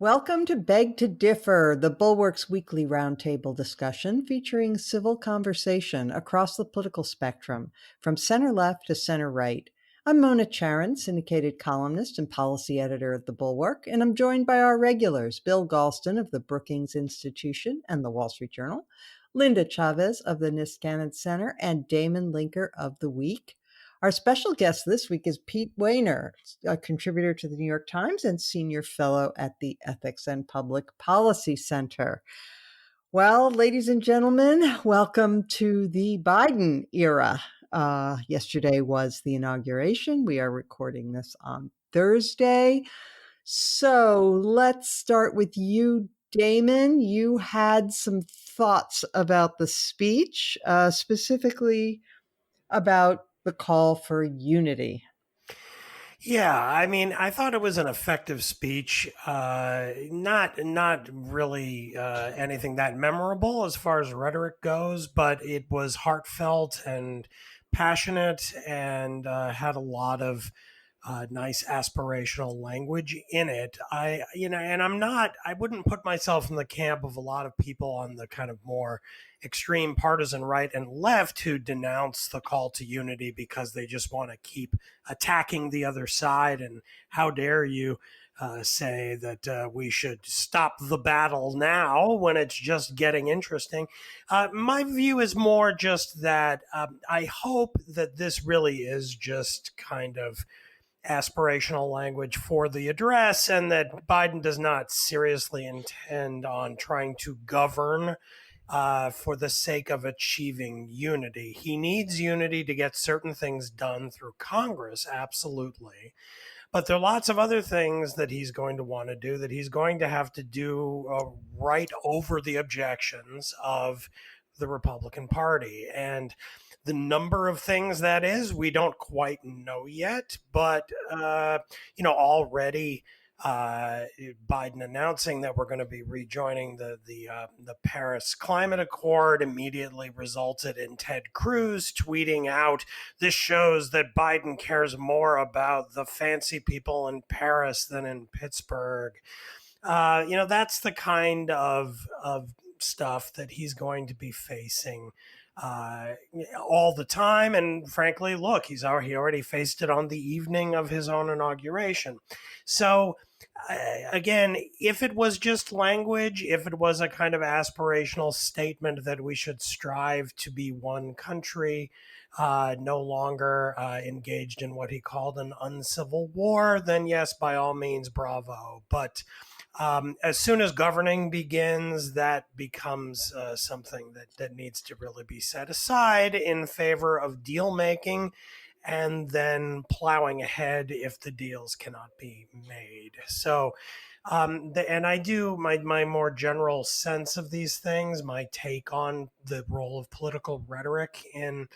Welcome to Beg to Differ, the Bulwark's weekly roundtable discussion featuring civil conversation across the political spectrum, from center left to center right. I'm Mona Charon, syndicated columnist and policy editor at the Bulwark, and I'm joined by our regulars, Bill Galston of the Brookings Institution and the Wall Street Journal, Linda Chavez of the Niskanen Center, and Damon Linker of The Week. Our special guest this week is Pete Wehner, a contributor to the New York Times and senior fellow at the Ethics and Public Policy Center. Well, ladies and gentlemen, welcome to the Biden era. Yesterday was the inauguration. We are recording this on Thursday. So let's start with you, Damon. You had some thoughts about the speech, specifically about the call for unity. Yeah, I mean, I thought it was an effective speech. Not really anything that memorable as far as rhetoric goes, but it was heartfelt and passionate and had a lot of nice aspirational language in it. I wouldn't put myself in the camp of a lot of people on the kind of more extreme partisan right and left who denounce the call to unity because they just want to keep attacking the other side. And how dare you say that we should stop the battle now when it's just getting interesting. My view is more just that I hope that this really is just kind of aspirational language for the address, and that Biden does not seriously intend on trying to govern for the sake of achieving unity. He needs unity to get certain things done through Congress, absolutely. But there are lots of other things that he's going to want to do that he's going to have to do right over the objections of the Republican Party. And the number of things that is, we don't quite know yet. But, already Biden announcing that we're going to be rejoining the Paris Climate Accord immediately resulted in Ted Cruz tweeting out, "This shows that Biden cares more about the fancy people in Paris than in Pittsburgh." That's the kind of stuff that he's going to be facing all the time. And frankly, look, he already faced it on the evening of his own inauguration. So again, if it was just language, if it was a kind of aspirational statement that we should strive to be one country, no longer engaged in what he called an uncivil war, then yes, by all means, bravo. But as soon as governing begins, that becomes something that needs to really be set aside in favor of deal making and then plowing ahead if the deals cannot be made. So, and I do my more general sense of these things, my take on the role of political rhetoric in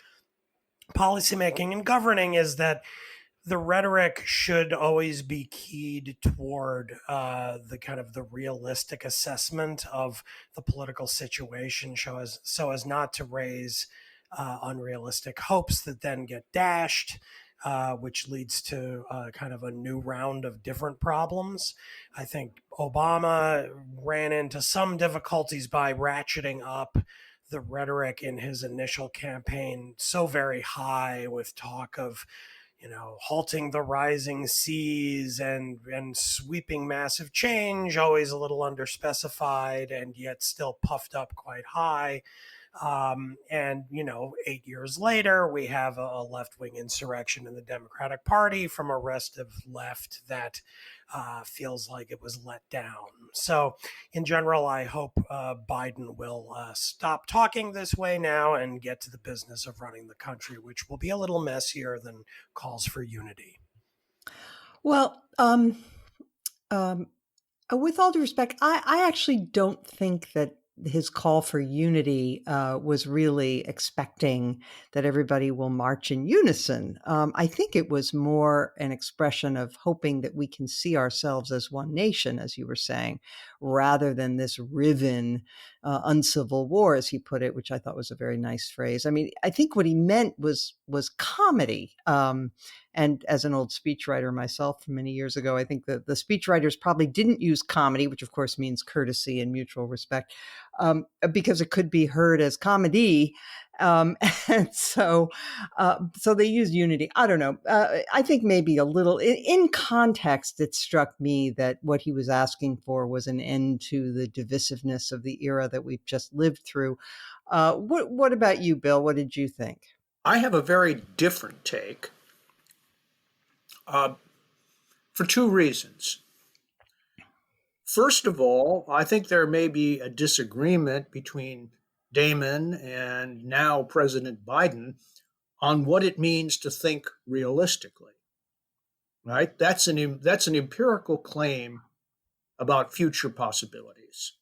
policymaking and governing is that the rhetoric should always be keyed toward the kind of the realistic assessment of the political situation, so as not to raise unrealistic hopes that then get dashed, which leads to kind of a new round of different problems. I think Obama ran into some difficulties by ratcheting up the rhetoric in his initial campaign so very high with talk of halting the rising seas and sweeping massive change, always a little underspecified and yet still puffed up quite high. And 8 years later, we have a left-wing insurrection in the Democratic Party from a restive left that feels like it was let down. So in general, I hope Biden will stop talking this way now and get to the business of running the country, which will be a little messier than calls for unity. Well, with all due respect, I actually don't think that his call for unity was really expecting that everybody will march in unison. I think it was more an expression of hoping that we can see ourselves as one nation, as you were saying, rather than this riven uncivil war, as he put it, which I thought was a very nice phrase. I mean, I think what he meant was comedy. And as an old speechwriter myself from many years ago, I think that the speechwriters probably didn't use comedy, which of course means courtesy and mutual respect, because it could be heard as comedy. Um, and so they use unity. I don't know. I think maybe a little in context, it struck me that what he was asking for was an end to the divisiveness of the era that we've just lived through. What about you, Bill? What did you think? I have a very different take uh, for two reasons. First of all, I think there may be a disagreement between Damon and now President Biden on what it means to think realistically. Right? That's an empirical claim about future possibilities,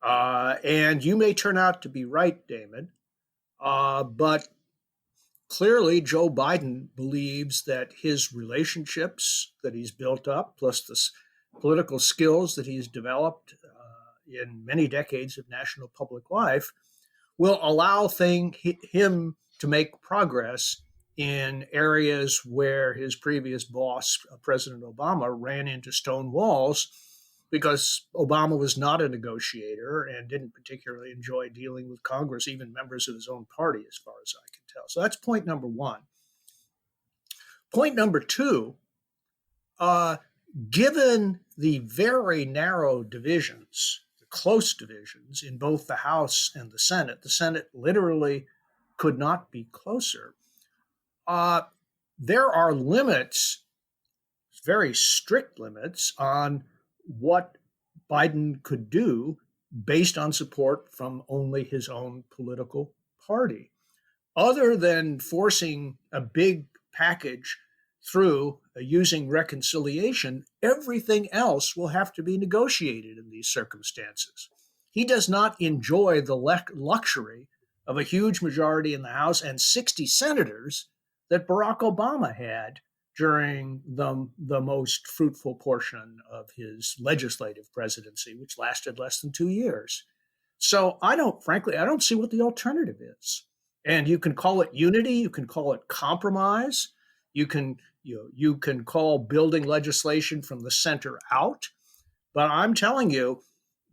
and you may turn out to be right, Damon. But clearly, Joe Biden believes that his relationships that he's built up, plus the political skills that he's developed in many decades of national public life, will allow him to make progress in areas where his previous boss, President Obama, ran into stone walls because Obama was not a negotiator and didn't particularly enjoy dealing with Congress, even members of his own party, as far as I can tell. So that's point number one. Point number two, given the very narrow divisions, the close divisions in both the House and the Senate literally could not be closer. There are limits, very strict limits, on what Biden could do based on support from only his own political party. Other than forcing a big package through using reconciliation, everything else will have to be negotiated in these circumstances. He does not enjoy the luxury of a huge majority in the House and 60 senators that Barack Obama had during the most fruitful portion of his legislative presidency, which lasted less than 2 years. So I don't see what the alternative is. And you can call it unity, you can call it compromise, you can call building legislation from the center out. But I'm telling you,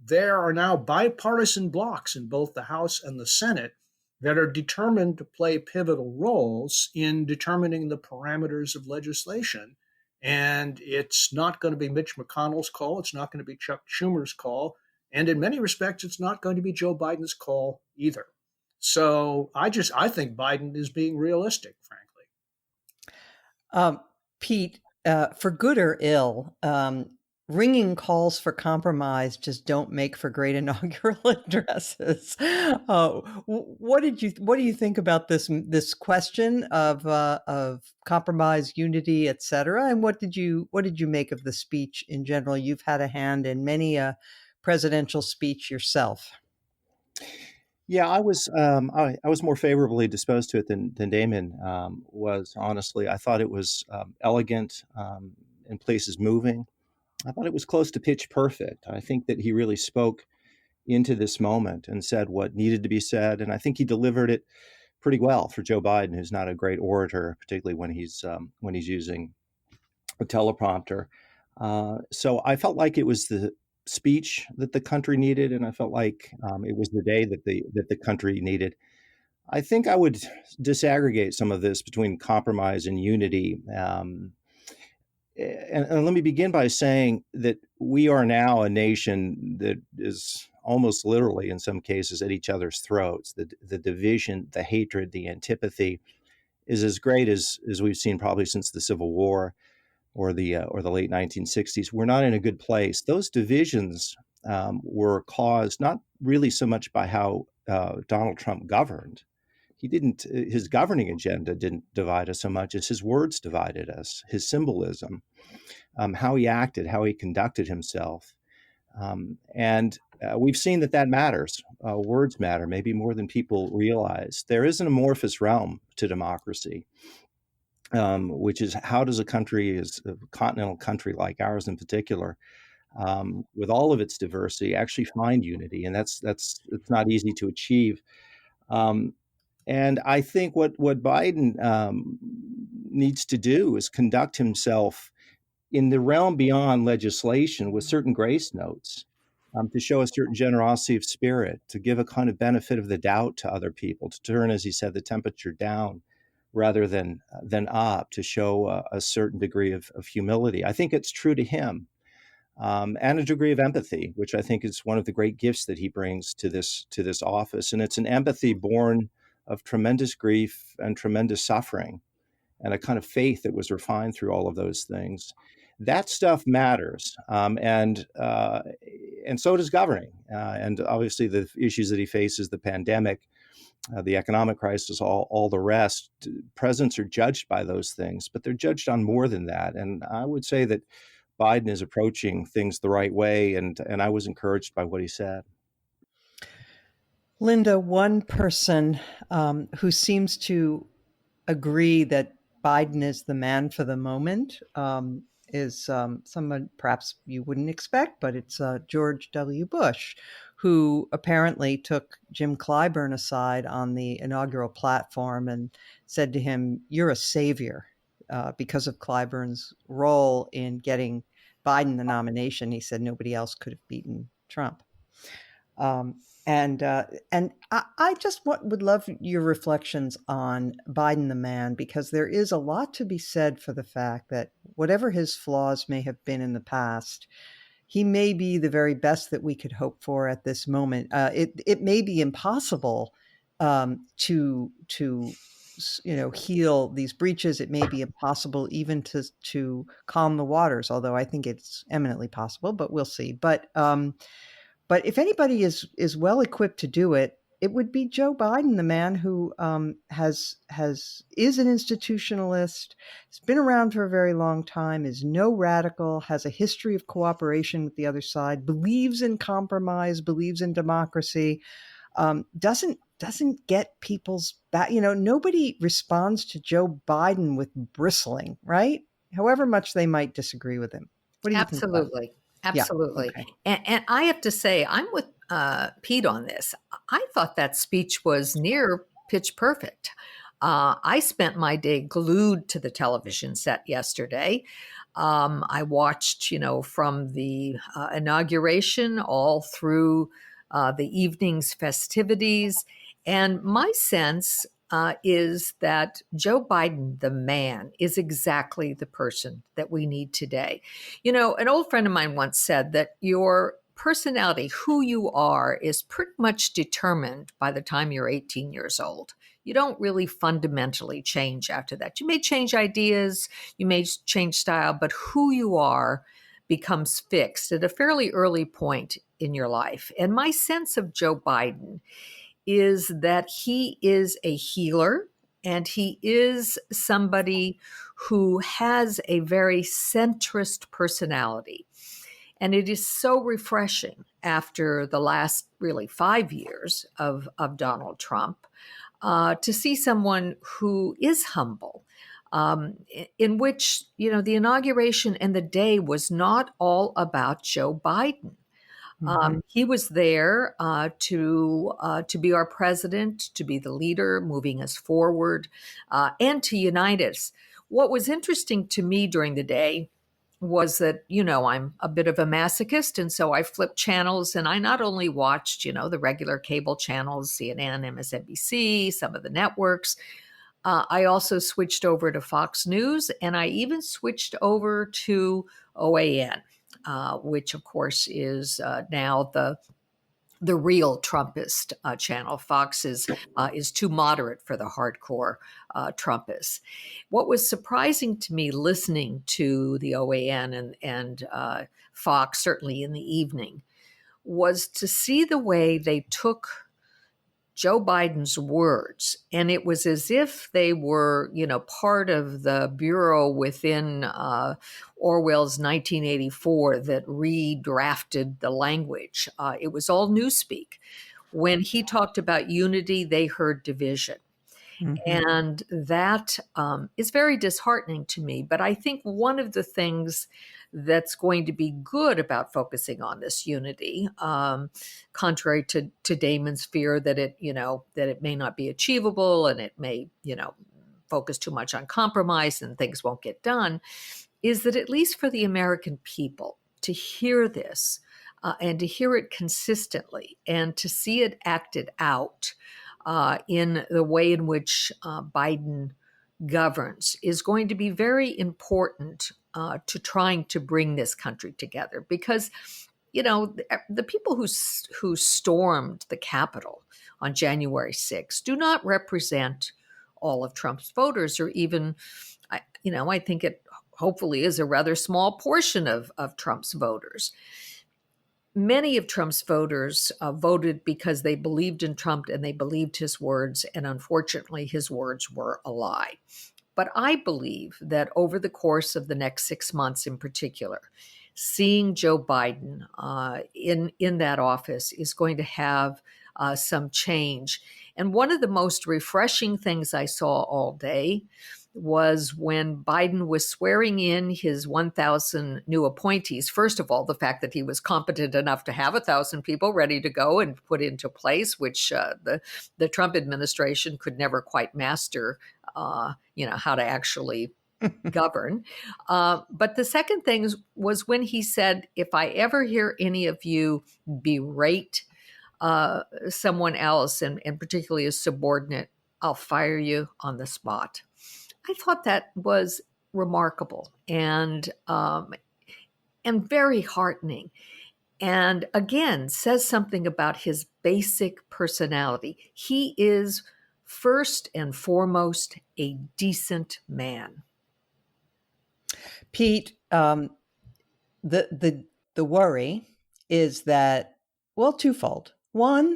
there are now bipartisan blocs in both the House and the Senate that are determined to play pivotal roles in determining the parameters of legislation. And it's not going to be Mitch McConnell's call. It's not going to be Chuck Schumer's call. And in many respects, it's not going to be Joe Biden's call either. So I think Biden is being realistic, frankly. Pete, for good or ill, ringing calls for compromise just don't make for great inaugural addresses. What do you think about this question of compromise, unity, et cetera? And what did you make of the speech in general? You've had a hand in many a presidential speech yourself. Yeah, I was more favorably disposed to it than Damon was. Honestly, I thought it was elegant, in places moving. I thought it was close to pitch perfect. I think that he really spoke into this moment and said what needed to be said, and I think he delivered it pretty well for Joe Biden, who's not a great orator, particularly when he's using a teleprompter. So I felt like it was the speech that the country needed, and I felt like it was the day that the country needed. I think I would disaggregate some of this between compromise and unity. And let me begin by saying that we are now a nation that is almost literally, in some cases, at each other's throats. The division, the hatred, the antipathy is as great as we've seen probably since the Civil War or the late 1960s. We're not in a good place. Those divisions were caused not really so much by how Donald Trump governed. His governing agenda didn't divide us so much as his words divided us, his symbolism, how he acted, how he conducted himself. And we've seen that matters. Words matter, maybe more than people realize. There is an amorphous realm to democracy, which is how does a continental country like ours in particular, with all of its diversity, actually find unity, and that's it's not easy to achieve. Um, and I think what Biden needs to do is conduct himself in the realm beyond legislation with certain grace notes, to show a certain generosity of spirit, to give a kind of benefit of the doubt to other people, to turn, as he said, the temperature down rather than up, to show a certain degree of humility. I think it's true to him, and a degree of empathy, which I think is one of the great gifts that he brings to this office. And it's an empathy born of tremendous grief and tremendous suffering, and a kind of faith that was refined through all of those things. That stuff matters, and so does governing. And obviously, the issues that he faces, the pandemic, the economic crisis, all the rest. Presidents are judged by those things, but they're judged on more than that. And I would say that Biden is approaching things the right way, and I was encouraged by what he said. Linda, one person who seems to agree that Biden is the man for the moment is someone perhaps you wouldn't expect, but it's George W. Bush, who apparently took Jim Clyburn aside on the inaugural platform and said to him, "You're a savior," because of Clyburn's role in getting Biden the nomination. He said nobody else could have beaten Trump. And I just would love your reflections on Biden the man, because there is a lot to be said for the fact that whatever his flaws may have been in the past, he may be the very best that we could hope for at this moment. It may be impossible to heal these breaches. It may be impossible even to calm the waters, although I think it's eminently possible. But we'll see. But if anybody is well equipped to do it, it would be Joe Biden, the man who is an institutionalist, has been around for a very long time, is no radical, has a history of cooperation with the other side, believes in compromise, believes in democracy, doesn't get people's back. Nobody responds to Joe Biden with bristling, right? However much they might disagree with him. What do you think? Absolutely. Absolutely. Yeah, okay. And I have to say, I'm with Pete on this. I thought that speech was near pitch perfect. I spent my day glued to the television set yesterday. I watched, from the inauguration all through the evening's festivities. And my sense is that Joe Biden, the man, is exactly the person that we need today. An old friend of mine once said that your personality, who you are, is pretty much determined by the time you're 18 years old. You don't really fundamentally change after that. You may change ideas, you may change style, but who you are becomes fixed at a fairly early point in your life. And my sense of Joe Biden is that he is a healer, and he is somebody who has a very centrist personality. And it is so refreshing after the last really 5 years of Donald Trump to see someone who is humble, in which, the inauguration and the day was not all about Joe Biden. He was there to be our president, to be the leader, moving us forward, and to unite us. What was interesting to me during the day was that, I'm a bit of a masochist, and so I flipped channels, and I not only watched, the regular cable channels, CNN, MSNBC, some of the networks. I also switched over to Fox News, and I even switched over to OAN. Which, of course, is now the real Trumpist channel. Fox is too moderate for the hardcore Trumpists. What was surprising to me listening to the OAN and Fox, certainly in the evening, was to see the way they took Joe Biden's words, and it was as if they were, part of the bureau within Orwell's 1984 that redrafted the language. It was all newspeak. When he talked about unity, they heard division. Mm-hmm. And that is very disheartening to me. But I think one of the things that's going to be good about focusing on this unity, contrary to Damon's fear that it may not be achievable and it may, focus too much on compromise and things won't get done, is that at least for the American people to hear this and to hear it consistently and to see it acted out in the way in which Biden governs is going to be very important to trying to bring this country together. Because, the people who stormed the Capitol on January 6th do not represent all of Trump's voters, or even, I think it hopefully is a rather small portion of Trump's voters. Many of Trump's voters voted because they believed in Trump and they believed his words, and unfortunately his words were a lie. But I believe that over the course of the next 6 months in particular, seeing Joe Biden in that office is going to have some change. And one of the most refreshing things I saw all day was when Biden was swearing in his 1,000 new appointees. First of all, the fact that he was competent enough to have 1,000 people ready to go and put into place, which the Trump administration could never quite master, how to actually govern. But the second thing was when he said, if I ever hear any of you berate someone else, and particularly a subordinate, I'll fire you on the spot. I thought that was remarkable and very heartening. And again, says something about his basic personality. He is first and foremost a decent man. Pete, the worry is that, well, twofold. One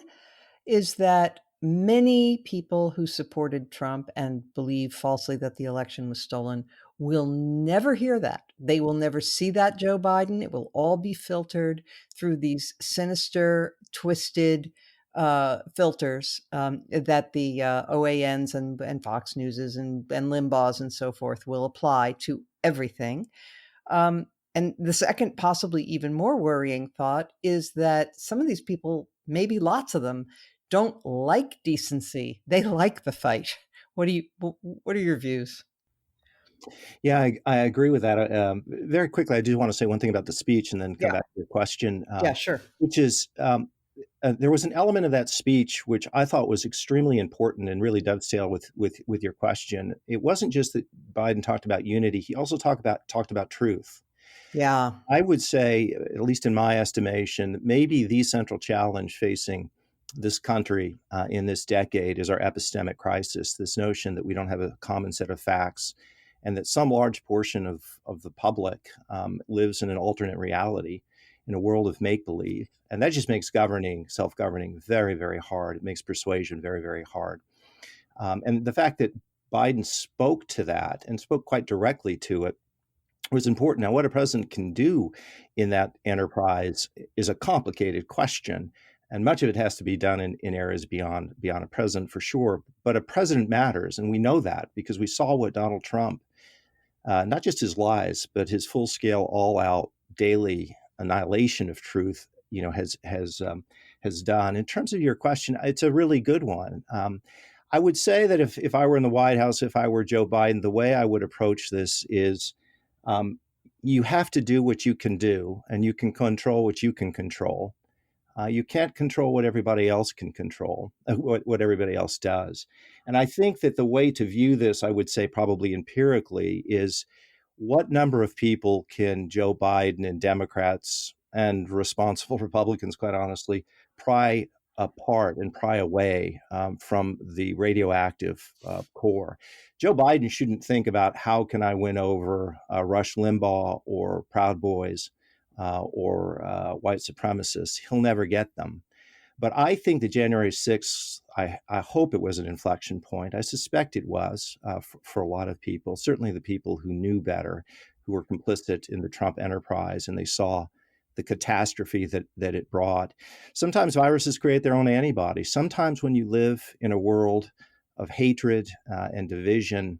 is that many people who supported Trump and believe falsely that the election was stolen will never hear that. They will never see that Joe Biden. It will all be filtered through these sinister, twisted filters that the OANs and Fox Newses and Limbaugh's and so forth will apply to everything. And the second, possibly even more worrying thought is that some of these people, maybe lots of them, don't like decency. They like the fight. What are your views? Yeah, I agree with that. Very quickly, I do want to say one thing about the speech and then come back to your question. Yeah, sure. Which is, there was an element of that speech which I thought was extremely important and really dovetailed with your question. It wasn't just that Biden talked about unity; he also talked about truth. Yeah, I would say, at least in my estimation, maybe the central challenge facing this country in this decade is our epistemic crisis, this notion that we don't have a common set of facts and that some large portion of the public lives in an alternate reality, in a world of make-believe. And that just makes self-governing very, very hard. It makes persuasion very, very hard. And the fact that Biden spoke to that and spoke quite directly to it was important. Now, what a president can do in that enterprise is a complicated question. And much of it has to be done in areas beyond a president, for sure. But a president matters. And we know that because we saw what Donald Trump, not just his lies, but his full-scale, all-out, daily annihilation of truth, has done. In terms of your question, it's a really good one. I would say that if I were in the White House, if I were Joe Biden, the way I would approach this is you have to do what you can do, and you can control what you can control. You can't control what everybody else can control, what everybody else does. And I think that the way to view this, I would say probably empirically, is what number of people can Joe Biden and Democrats and responsible Republicans, quite honestly, pry apart and pry away from the radioactive core. Joe Biden shouldn't think about how can I win over Rush Limbaugh or Proud Boys or white supremacists. He'll never get them. But I think that January 6th, I hope it was an inflection point. I suspect it was for a lot of people, certainly the people who knew better, who were complicit in the Trump enterprise, and they saw the catastrophe that it brought. Sometimes viruses create their own antibodies. Sometimes when you live in a world of hatred and division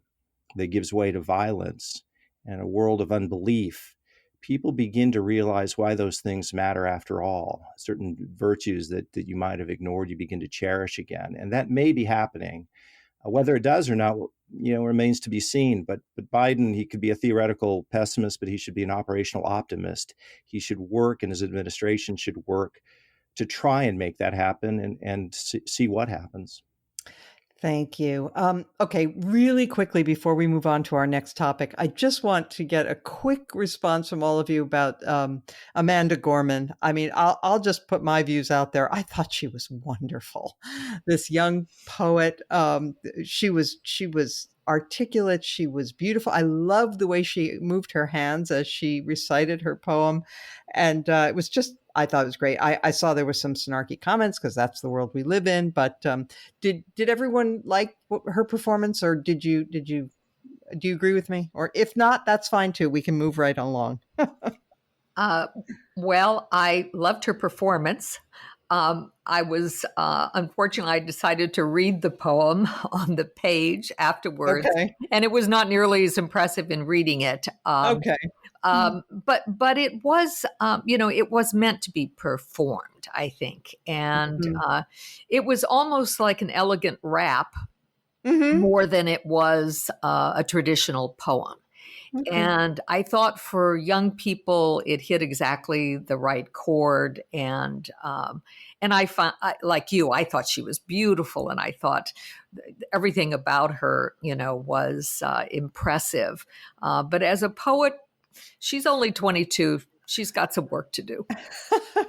that gives way to violence and a world of unbelief, people begin to realize why those things matter after all. Certain virtues that you might have ignored, you begin to cherish again. And that may be happening. Whether it does or not, remains to be seen. But Biden, he could be a theoretical pessimist, but he should be an operational optimist. He should work, and his administration should work to try and make that happen and see what happens. Thank you. Okay, really quickly before we move on to our next topic, I just want to get a quick response from all of you about Amanda Gorman. I mean, I'll just put my views out there. I thought she was wonderful. This young poet. She was articulate. She was beautiful. I loved the way she moved her hands as she recited her poem, and it was just. I thought it was great. I saw there were some snarky comments because that's the world we live in. But did everyone like her performance, or do you agree with me? Or if not, that's fine too. We can move right along. Well, I loved her performance. I was unfortunately, I decided to read the poem on the page afterwards, Okay. and it was not nearly as impressive in reading it. Okay. But it was, it was meant to be performed, I think. And it was almost like an elegant rap more than it was a traditional poem. Okay. And I thought for young people, it hit exactly the right chord. And I found, like you, I thought she was beautiful, and I thought everything about her, was impressive. But as a poet, she's only 22. She's got some work to do.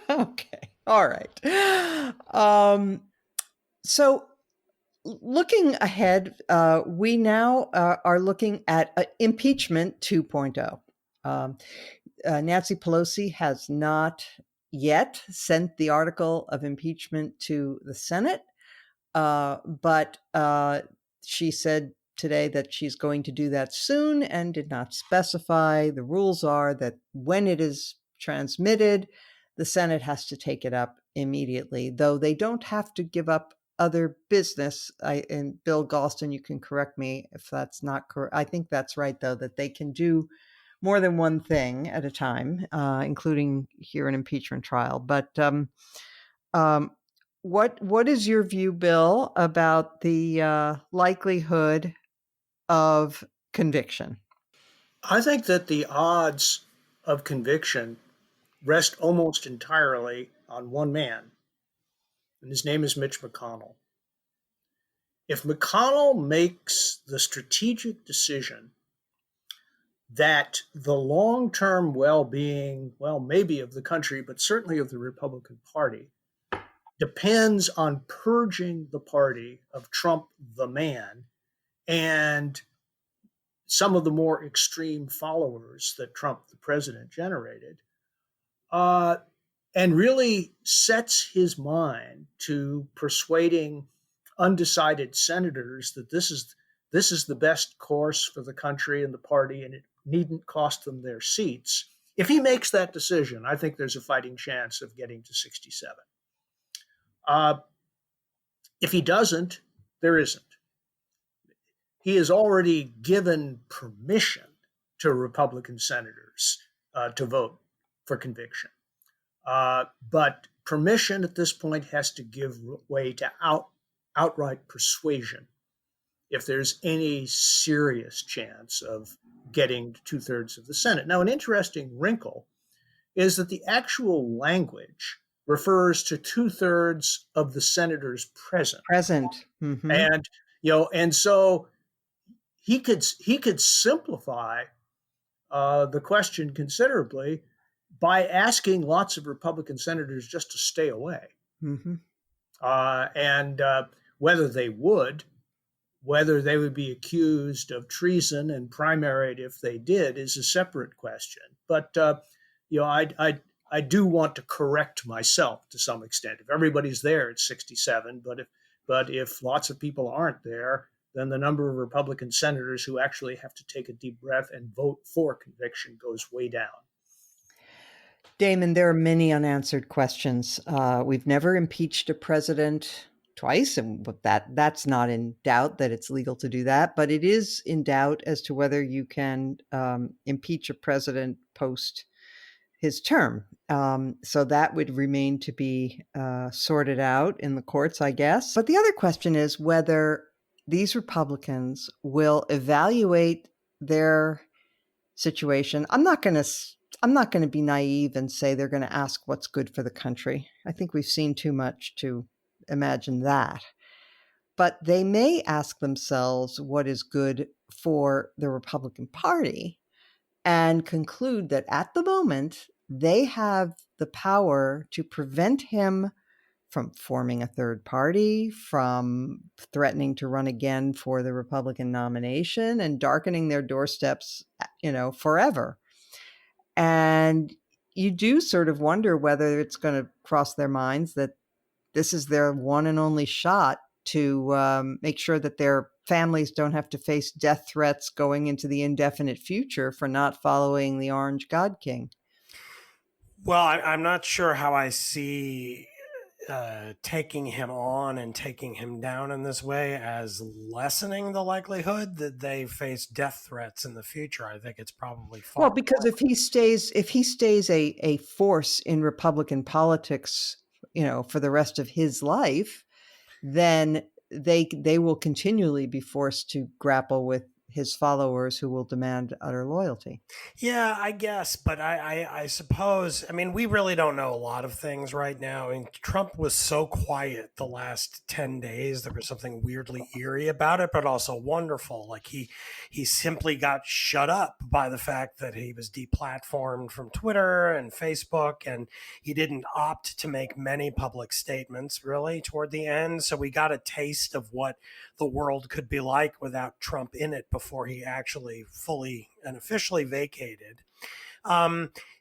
Okay. All right. So looking ahead, we now are looking at impeachment 2.0. Nancy Pelosi has not yet sent the article of impeachment to the Senate, but she said today that she's going to do that soon and did not specify. The rules are that when it is transmitted, the Senate has to take it up immediately, though they don't have to give up other business. And Bill Galston, you can correct me if that's not correct. I think that's right, though, that they can do more than one thing at a time, including hear an impeachment trial. But what is your view, Bill, about the likelihood of conviction? I think that the odds of conviction rest almost entirely on one man, and his name is Mitch McConnell. If McConnell makes the strategic decision that the long-term well-being, maybe of the country, but certainly of the Republican Party, depends on purging the party of Trump the man and some of the more extreme followers that Trump the president generated, and really sets his mind to persuading undecided senators that this is the best course for the country and the party, and it needn't cost them their seats. If he makes that decision, I think there's a fighting chance of getting to 67. If he doesn't, there isn't. He has already given permission to Republican senators to vote for conviction. But permission at this point has to give way to outright persuasion if there's any serious chance of getting to 2/3 of the Senate. Now, an interesting wrinkle is that the actual language refers to 2/3 of the senators present. Mm-hmm. And so he could simplify the question considerably by asking lots of Republican senators just to stay away. Mm-hmm. And whether they would be accused of treason and primaried if they did is a separate question. But I do want to correct myself to some extent. If everybody's there, it's 67. But if lots of people aren't there, then the number of Republican senators who actually have to take a deep breath and vote for conviction goes way down. Damon, there are many unanswered questions. We've never impeached a president twice, and that's not in doubt that it's legal to do that, but it is in doubt as to whether you can impeach a president post his term. So that would remain to be sorted out in the courts, I guess. But the other question is whether these Republicans will evaluate their situation. I'm not going to be naive and say they're going to ask what's good for the country. I think we've seen too much to imagine that. But they may ask themselves what is good for the Republican Party and conclude that at the moment, they have the power to prevent him from forming a third party, from threatening to run again for the Republican nomination and darkening their doorsteps, forever. And you do sort of wonder whether it's going to cross their minds that this is their one and only shot to make sure that their families don't have to face death threats going into the indefinite future for not following the Orange God King. Well, I'm not sure how I see taking him on and taking him down in this way as lessening the likelihood that they face death threats in the future. I think it's probably far. Well, because if he stays a force in Republican politics, for the rest of his life, then they will continually be forced to grapple with his followers who will demand utter loyalty. Yeah, I guess, but I suppose, I mean, we really don't know a lot of things right now. I mean, Trump was so quiet the last 10 days. There was something weirdly eerie about it, but also wonderful. Like he simply got shut up by the fact that he was deplatformed from Twitter and Facebook, and he didn't opt to make many public statements really toward the end. So we got a taste of what the world could be like without Trump in it before he actually fully and officially vacated.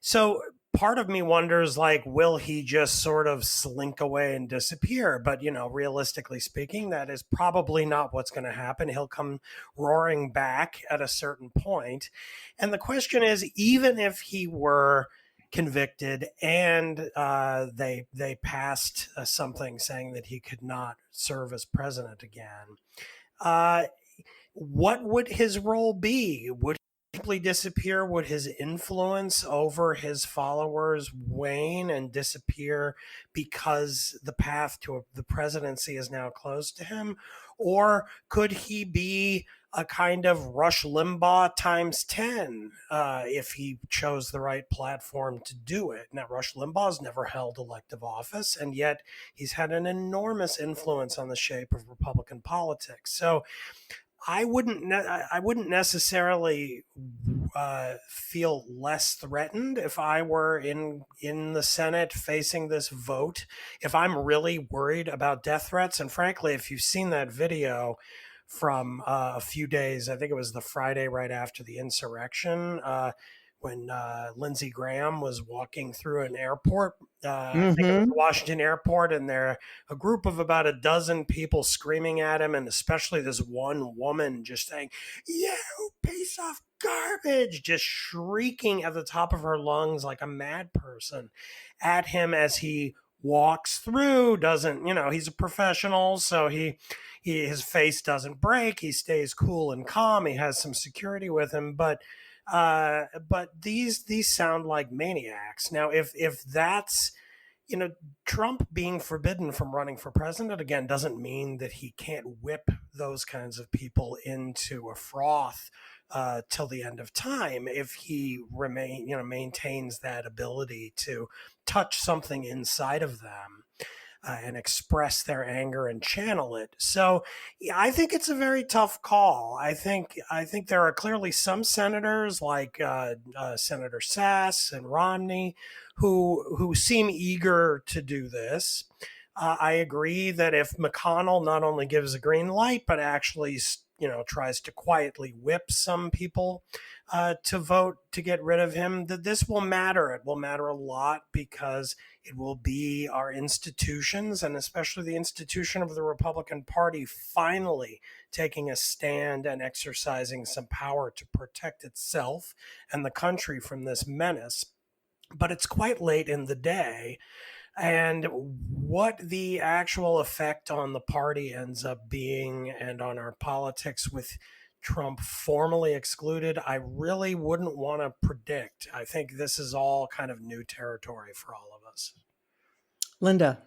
So part of me wonders, like, will he just sort of slink away and disappear? But, realistically speaking, that is probably not what's going to happen. He'll come roaring back at a certain point. And the question is, even if he were convicted and they passed something saying that he could not serve as president again, what would his role be? Would he simply disappear? Would his influence over his followers wane and disappear because the path to the presidency is now closed to him? Or could he be a kind of Rush Limbaugh times 10 if he chose the right platform to do it? Now, Rush Limbaugh's never held elective office, and yet he's had an enormous influence on the shape of Republican politics. So I wouldn't necessarily feel less threatened if I were in the Senate facing this vote. If I'm really worried about death threats, and frankly, if you've seen that video from a few days, I think it was the Friday right after the insurrection, when Lindsey Graham was walking through an airport, I think it was the Washington airport, and there a group of about a dozen people screaming at him, and especially this one woman just saying, "You piece of garbage," just shrieking at the top of her lungs like a mad person at him as he walks through. Doesn't, he's a professional, so his face doesn't break. He stays cool and calm. He has some security with him, but these sound like maniacs. Now, if that's, Trump being forbidden from running for president again doesn't mean that he can't whip those kinds of people into a froth till the end of time if he maintains that ability to touch something inside of them and express their anger and channel it. So I think it's a very tough call. I think there are clearly some senators like Senator Sass and Romney who seem eager to do this. I agree that if McConnell not only gives a green light, but actually tries to quietly whip some people to vote to get rid of him, that this will matter. It will matter a lot because it will be our institutions, and especially the institution of the Republican Party, finally taking a stand and exercising some power to protect itself and the country from this menace. But it's quite late in the day. And what the actual effect on the party ends up being and on our politics with Trump formally excluded, I really wouldn't want to predict. I think this is all kind of new territory for all of us. Linda.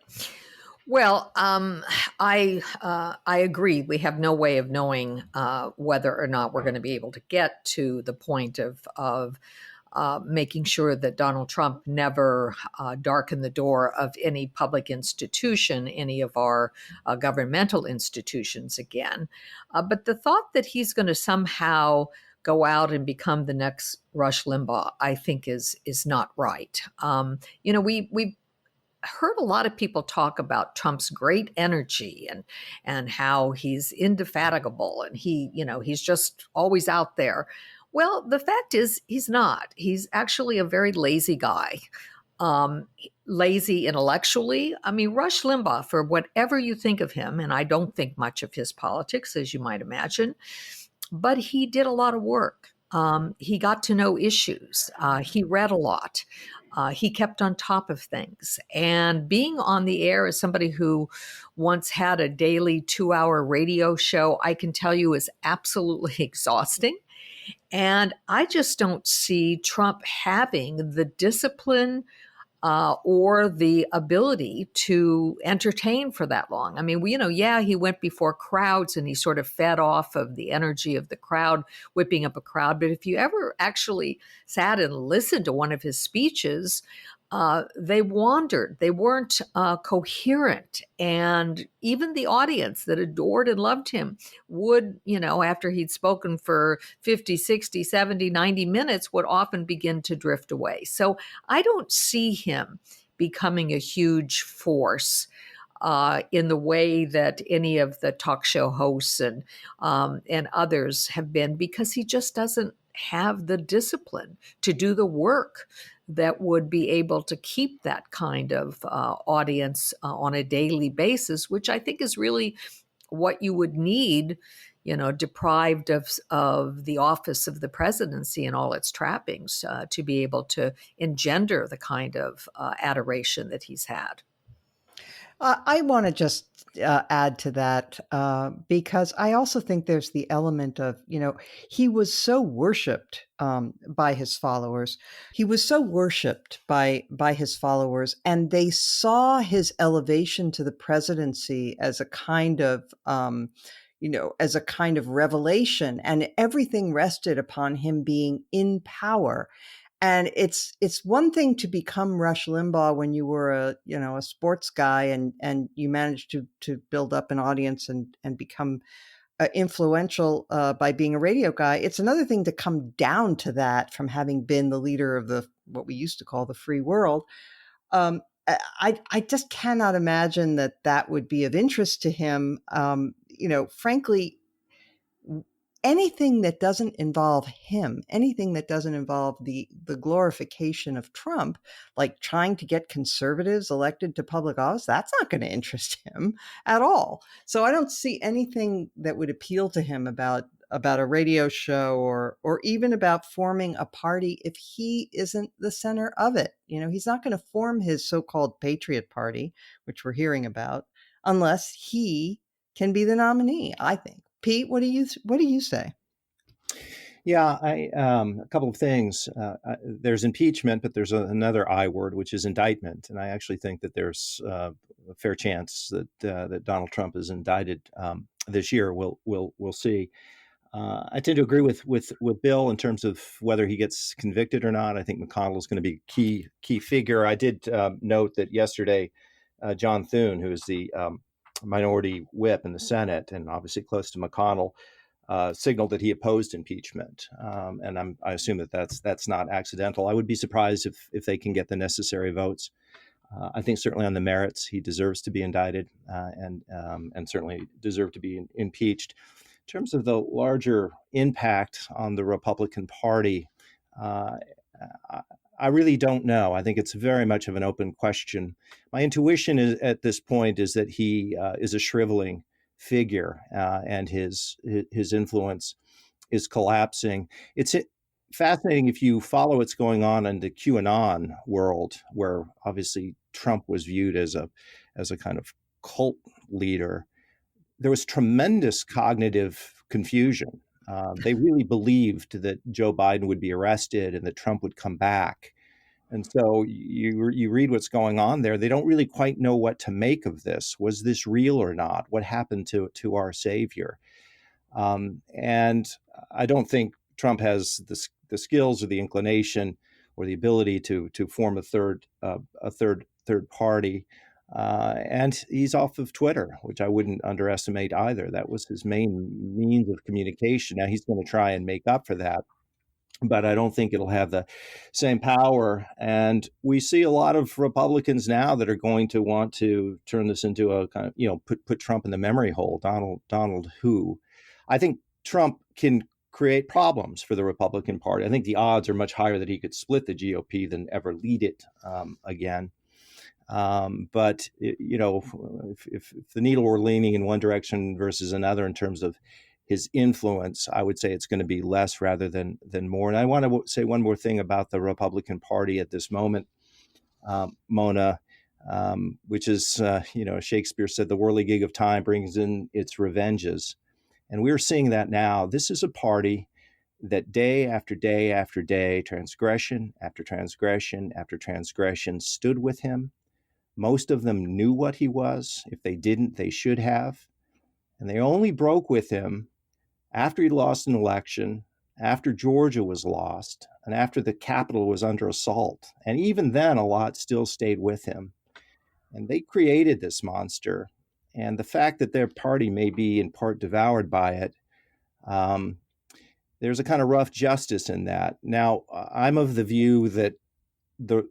Well, I agree. We have no way of knowing whether or not we're going to be able to get to the point of making sure that Donald Trump never darkened the door of any public institution, any of our governmental institutions again. But the thought that he's going to somehow go out and become the next Rush Limbaugh, I think is not right. We've heard a lot of people talk about Trump's great energy and how he's indefatigable and he's just always out there. Well, the fact is he's not. He's actually a very lazy guy. Lazy intellectually. I mean, Rush Limbaugh, for whatever you think of him, and I don't think much of his politics, as you might imagine, but he did a lot of work. He got to know issues. He read a lot. He kept on top of things. And being on the air as somebody who once had a daily 2-hour radio show, I can tell you is absolutely exhausting. And I just don't see Trump having the discipline or the ability to entertain for that long. I mean, he went before crowds and he sort of fed off of the energy of the crowd, whipping up a crowd. But if you ever actually sat and listened to one of his speeches, they wandered. They weren't coherent. And even the audience that adored and loved him would, after he'd spoken for 50, 60, 70, 90 minutes, would often begin to drift away. So I don't see him becoming a huge force in the way that any of the talk show hosts and others have been, because he just doesn't have the discipline to do the work that would be able to keep that kind of audience on a daily basis, which I think is really what you would need, deprived of the office of the presidency and all its trappings to be able to engender the kind of adoration that he's had. I want to just add to that because I also think there's the element of, he was so worshipped by his followers. He was so worshipped by his followers, and they saw his elevation to the presidency as a kind of, as a kind of revelation, and everything rested upon him being in power. And it's one thing to become Rush Limbaugh when you were a sports guy and you managed to build up an audience and become influential by being a radio guy. It's another thing to come down to that from having been the leader of what we used to call the free world. I just cannot imagine that would be of interest to him. Frankly, anything that doesn't involve him, anything that doesn't involve the glorification of Trump, like trying to get conservatives elected to public office, that's not going to interest him at all. So I don't see anything that would appeal to him about a radio show or even about forming a party if he isn't the center of it. He's not going to form his so-called Patriot Party, which we're hearing about, unless he can be the nominee, I think. Pete, what do you say? Yeah, a couple of things. There's impeachment, but there's another I word, which is indictment. And I actually think that there's a fair chance that Donald Trump is indicted this year. We'll see. I tend to agree with Bill in terms of whether he gets convicted or not. I think McConnell is going to be key figure. I did note that yesterday, John Thune, who is the minority whip in the Senate and obviously close to McConnell, signaled that he opposed impeachment. And I assume that's not accidental. I would be surprised if they can get the necessary votes. I think certainly on the merits, he deserves to be indicted and certainly deserve to be impeached. In terms of the larger impact on the Republican Party, I really don't know. I think it's very much of an open question. My intuition at this point is that he is a shriveling figure and his influence is collapsing. It's fascinating if you follow what's going on in the QAnon world, where obviously Trump was viewed as a kind of cult leader. There was tremendous cognitive confusion They really believed that Joe Biden would be arrested and that Trump would come back. And so you read what's going on there. They don't really quite know what to make of this. Was this real or not? What happened to our savior? And I don't think Trump has the skills or the inclination or the ability to form a third party. And he's off of Twitter, which I wouldn't underestimate either. That was his main means of communication. Now he's going to try and make up for that, but I don't think it'll have the same power. And we see a lot of Republicans now that are going to want to turn this into a kind of, put Trump in the memory hole. Donald who? I think Trump can create problems for the Republican Party. I think the odds are much higher that he could split the GOP than ever lead it again. But if the needle were leaning in one direction versus another in terms of his influence, I would say it's going to be less rather than more. And I want to say one more thing about the Republican Party at this moment, Mona, which is, Shakespeare said, the whirligig of time brings in its revenges. And we're seeing that now. This is a party that day after day after day, transgression after transgression after transgression stood with him. Most of them knew what he was. If they didn't, they should have. And they only broke with him after he lost an election, after Georgia was lost, and after the Capitol was under assault. And even then, a lot still stayed with him. And they created this monster. And the fact that their party may be in part devoured by it, there's a kind of rough justice in that. Now, I'm of the view that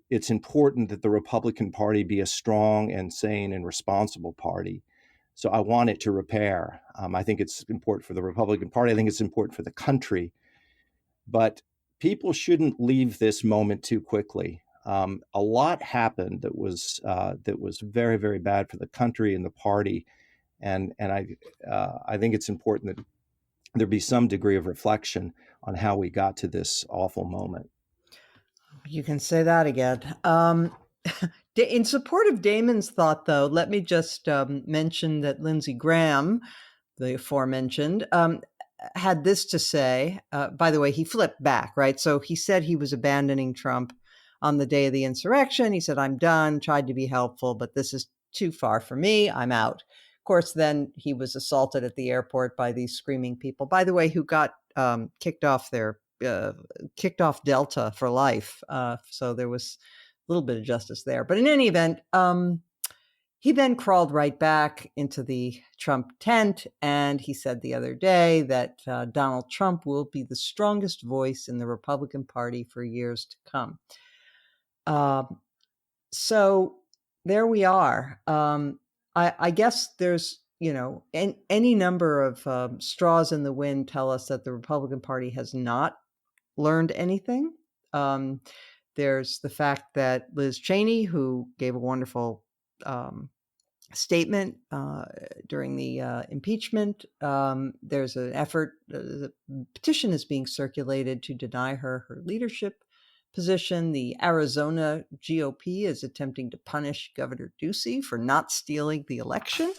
it's important that the Republican Party be a strong and sane and responsible party. So I want it to repair. I think it's important for the Republican Party. I think it's important for the country. But people shouldn't leave this moment too quickly. A lot happened that was very, very bad for the country and the party. And I think it's important that there be some degree of reflection on how we got to this awful moment. You can say that again. In support of Damon's thought, though, let me just mention that Lindsey Graham, the aforementioned, had this to say. By the way, he flipped back, right? So he said he was abandoning Trump on the day of the insurrection. He said, I'm done, tried to be helpful, but this is too far for me. I'm out. Of course, then he was assaulted at the airport by these screaming people, by the way, who got kicked off Delta for life. So there was a little bit of justice there. But in any event, he then crawled right back into the Trump tent. And he said the other day that Donald Trump will be the strongest voice in the Republican Party for years to come. So there we are. I guess there's, any number of straws in the wind tell us that the Republican Party has not learned anything. There's the fact that Liz Cheney, who gave a wonderful statement during the impeachment, there's an effort, the petition is being circulated to deny her leadership position. The Arizona GOP is attempting to punish Governor Ducey for not stealing the election.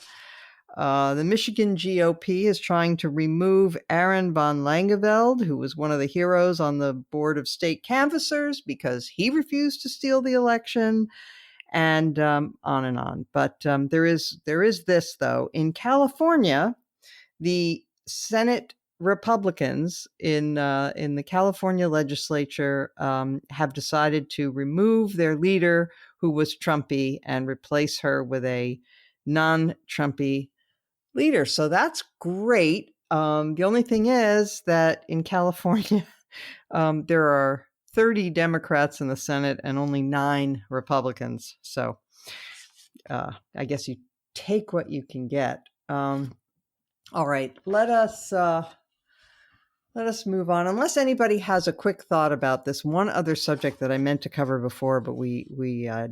The Michigan GOP is trying to remove Aaron von Langeveld, who was one of the heroes on the board of state canvassers, because he refused to steal the election, and on and on. But there is this, though. In California, the Senate Republicans in the California legislature have decided to remove their leader, who was Trumpy, and replace her with a non-Trumpy leader. So that's great. The only thing is that in California, there are 30 Democrats in the Senate and only 9 Republicans. So I guess you take what you can get. All right, let us move on. Unless anybody has a quick thought about this one other subject that I meant to cover before, but we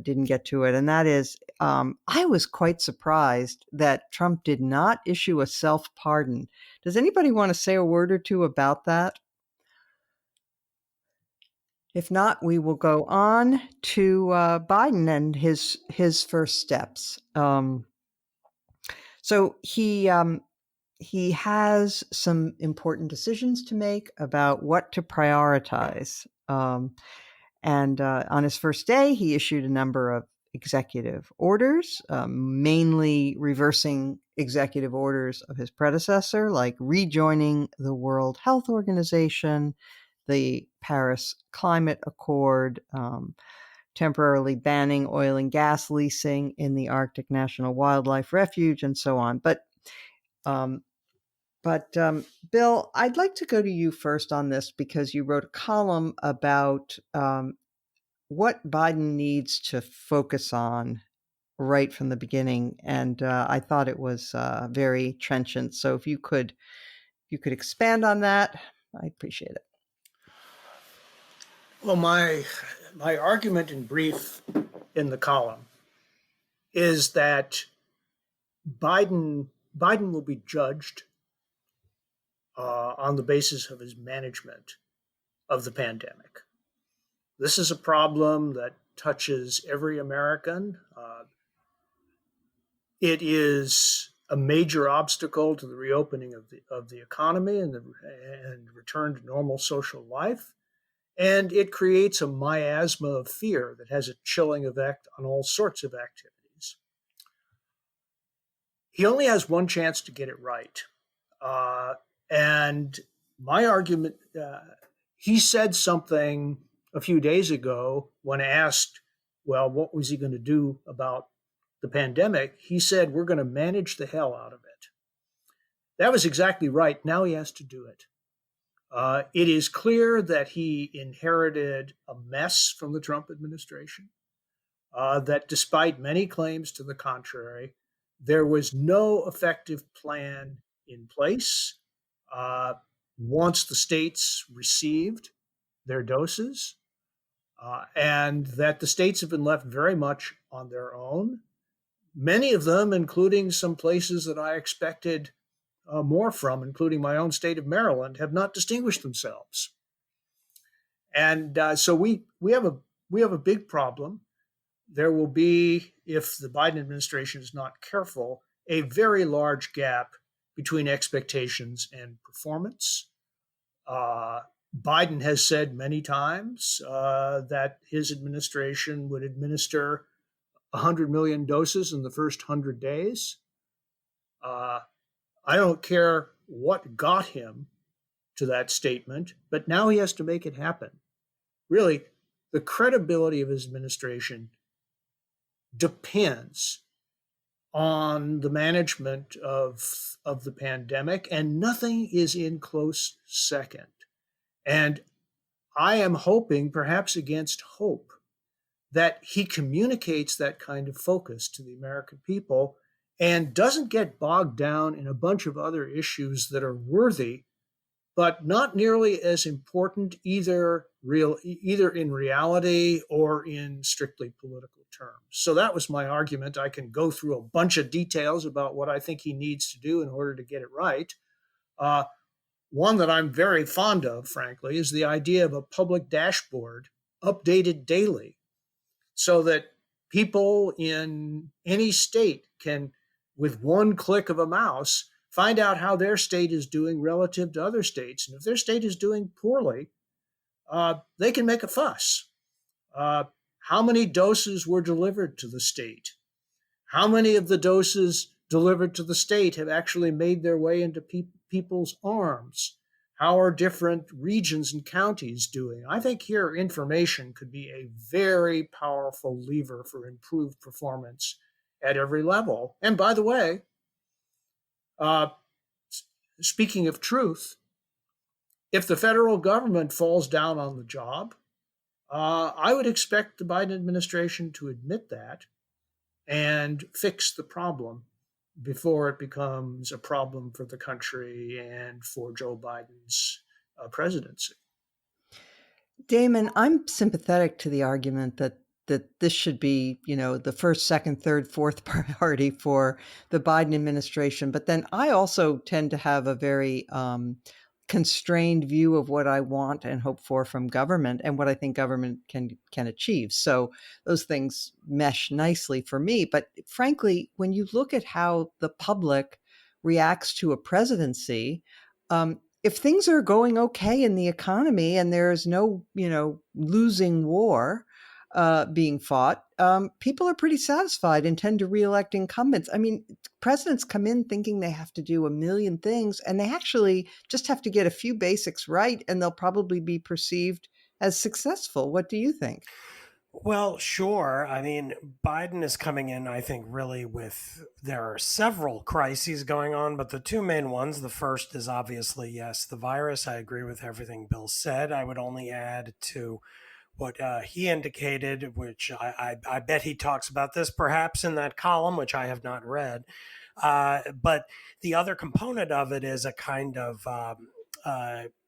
didn't get to it, and that is, I was quite surprised that Trump did not issue a self-pardon. Does anybody want to say a word or two about that? If not, we will go on to Biden and his first steps. So he he has some important decisions to make about what to prioritize. And on his first day, he issued a number of executive orders, mainly reversing executive orders of his predecessor, like rejoining the World Health Organization, the Paris Climate Accord, temporarily banning oil and gas leasing in the Arctic National Wildlife Refuge, and so on. Um, Bill, I'd like to go to you first on this because you wrote a column about what Biden needs to focus on right from the beginning, and I thought it was very trenchant. So if you could expand on that, I appreciate it. Well, my argument in brief in the column is that Biden will be judged on the basis of his management of the pandemic. This is a problem that touches every American. It is a major obstacle to the reopening of the economy and return to normal social life. And it creates a miasma of fear that has a chilling effect on all sorts of activities. He only has one chance to get it right. And my argument, he said something a few days ago when asked, well, what was he going to do about the pandemic? He said, we're going to manage the hell out of it. That was exactly right. Now he has to do it. It is clear that he inherited a mess from the Trump administration, that despite many claims to the contrary, there was no effective plan in place once the states received their doses, and that the states have been left very much on their own. Many of them, including some places that I expected more from, including my own state of Maryland, have not distinguished themselves. And so we have a big problem. There will be, if the Biden administration is not careful, a very large gap between expectations and performance. Biden has said many times that his administration would administer 100 million doses in the first 100 days. I don't care what got him to that statement, but now he has to make it happen. Really, the credibility of his administration depends on the management of the pandemic, and nothing is in close second. And I am hoping, perhaps against hope, that he communicates that kind of focus to the American people and doesn't get bogged down in a bunch of other issues that are worthy, but not nearly as important either in reality or in strictly political terms. So that was my argument. I can go through a bunch of details about what I think he needs to do in order to get it right. One that I'm very fond of, frankly, is the idea of a public dashboard updated daily so that people in any state can, with one click of a mouse, find out how their state is doing relative to other states. And if their state is doing poorly, they can make a fuss. How many doses were delivered to the state? How many of the doses delivered to the state have actually made their way into people's arms? How are different regions and counties doing? I think here information could be a very powerful lever for improved performance at every level. And by the way, speaking of truth, if the federal government falls down on the job, I would expect the Biden administration to admit that and fix the problem before it becomes a problem for the country and for Joe Biden's presidency. Damon, I'm sympathetic to the argument that this should be, the first, second, third, fourth priority for the Biden administration. But then I also tend to have a very constrained view of what I want and hope for from government and what I think government can achieve. So those things mesh nicely for me. But frankly, when you look at how the public reacts to a presidency. If things are going okay in the economy and there's no, losing war being fought, people are pretty satisfied and tend to reelect incumbents. I mean, presidents come in thinking they have to do a million things, and they actually just have to get a few basics right, and they'll probably be perceived as successful. What do you think? Well, sure. I mean, Biden is coming in, I think, really there are several crises going on, but the two main ones, the first is obviously, yes, the virus. I agree with everything Bill said. I would only add to what he indicated, which I bet he talks about this perhaps in that column, which I have not read. But the other component of it is a kind of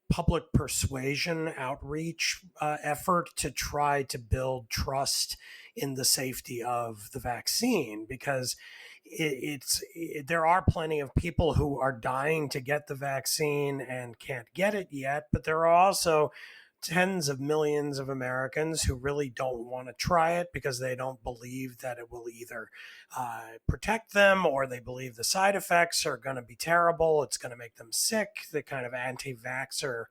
public persuasion outreach effort to try to build trust in the safety of the vaccine, because there are plenty of people who are dying to get the vaccine and can't get it yet, but there are also tens of millions of Americans who really don't want to try it because they don't believe that it will either protect them, or they believe the side effects are going to be terrible. It's going to make them sick. The kind of anti-vaxxer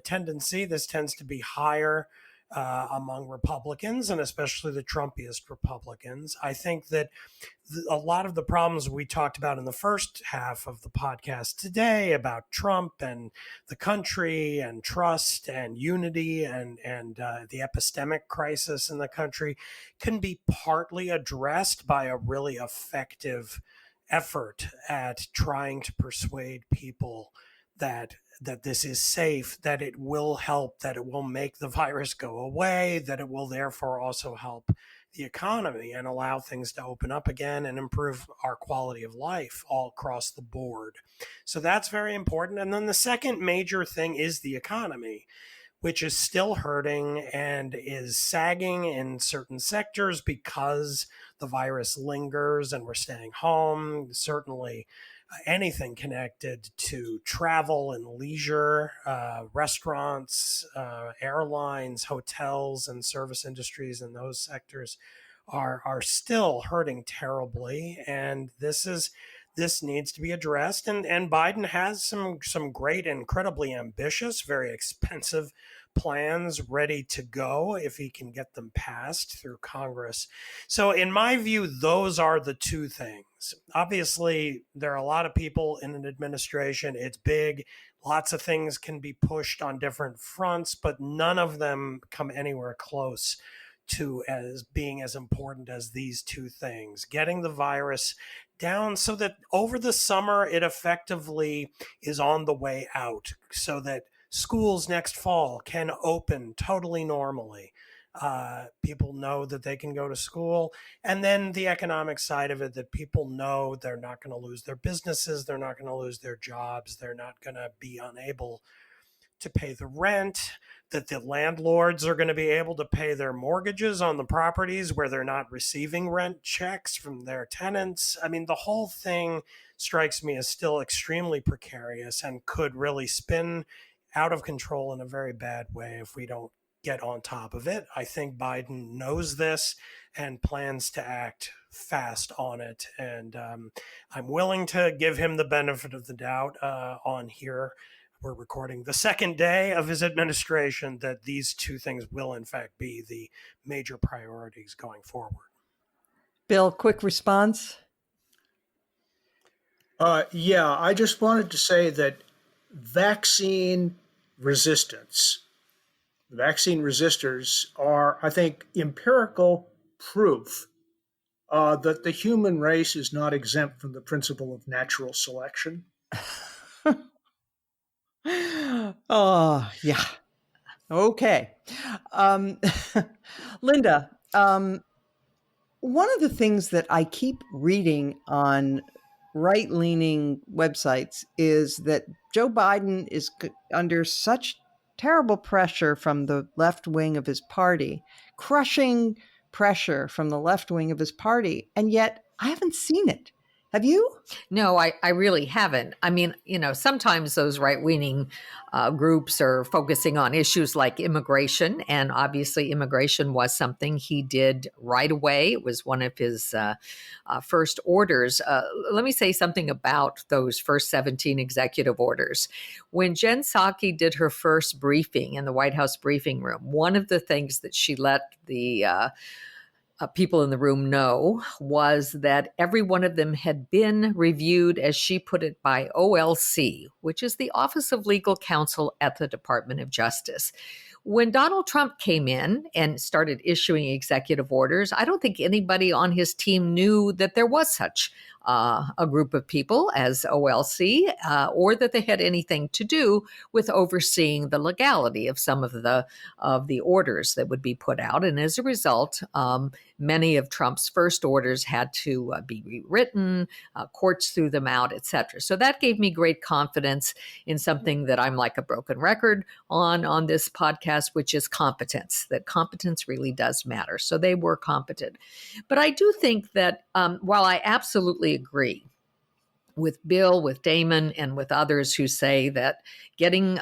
tendency, this tends to be higher among Republicans, and especially the Trumpiest Republicans. I think that a lot of the problems we talked about in the first half of the podcast today about Trump and the country and trust and unity and the epistemic crisis in the country can be partly addressed by a really effective effort at trying to persuade people that this is safe, that it will help, that it will make the virus go away, that it will therefore also help the economy and allow things to open up again and improve our quality of life all across the board. So that's very important. And then the second major thing is the economy, which is still hurting and is sagging in certain sectors because the virus lingers and we're staying home. Certainly anything connected to travel and leisure, restaurants, airlines, hotels, and service industries in those sectors are still hurting terribly. And this needs to be addressed. And Biden has some great, incredibly ambitious, very expensive plans ready to go if he can get them passed through Congress. So in my view, those are the two things. Obviously, there are a lot of people in an administration. It's big. Lots of things can be pushed on different fronts, but none of them come anywhere close to as being as important as these two things. Getting the virus down so that over the summer it effectively is on the way out, so that schools next fall can open totally normally. People know that they can go to school. And then the economic side of it, that people know they're not going to lose their businesses, they're not going to lose their jobs, they're not going to be unable to pay the rent, that the landlords are going to be able to pay their mortgages on the properties where they're not receiving rent checks from their tenants. I mean, the whole thing strikes me as still extremely precarious and could really spin out of control in a very bad way if we don't get on top of it. I think Biden knows this and plans to act fast on it. And I'm willing to give him the benefit of the doubt on here. We're recording the second day of his administration, that these two things will in fact be the major priorities going forward. Bill, quick response. Yeah, I just wanted to say that vaccine resistance, vaccine resistors are, I think, empirical proof that the human race is not exempt from the principle of natural selection. Oh, yeah. Okay. Linda, one of the things that I keep reading on right-leaning websites is that Joe Biden is under such terrible pressure from the left wing of his party, crushing pressure from the left wing of his party, and yet I haven't seen it. Have you? No, I really haven't. I mean, sometimes those right-leaning groups are focusing on issues like immigration, and obviously immigration was something he did right away. It was one of his first orders. Let me say something about those first 17 executive orders. When Jen Psaki did her first briefing in the White House briefing room, one of the things that she let the people in the room know was that every one of them had been reviewed, as she put it, by OLC, which is the Office of Legal Counsel at the Department of Justice. When Donald Trump came in and started issuing executive orders, I don't think anybody on his team knew that there was such a group of people as OLC, or that they had anything to do with overseeing the legality of some of the orders that would be put out. And as a result, many of Trump's first orders had to be rewritten, courts threw them out, et cetera. So that gave me great confidence in something that I'm like a broken record on this podcast, which is competence, that competence really does matter. So they were competent. But I do think that while I absolutely agree with Bill, with Damon, and with others who say that getting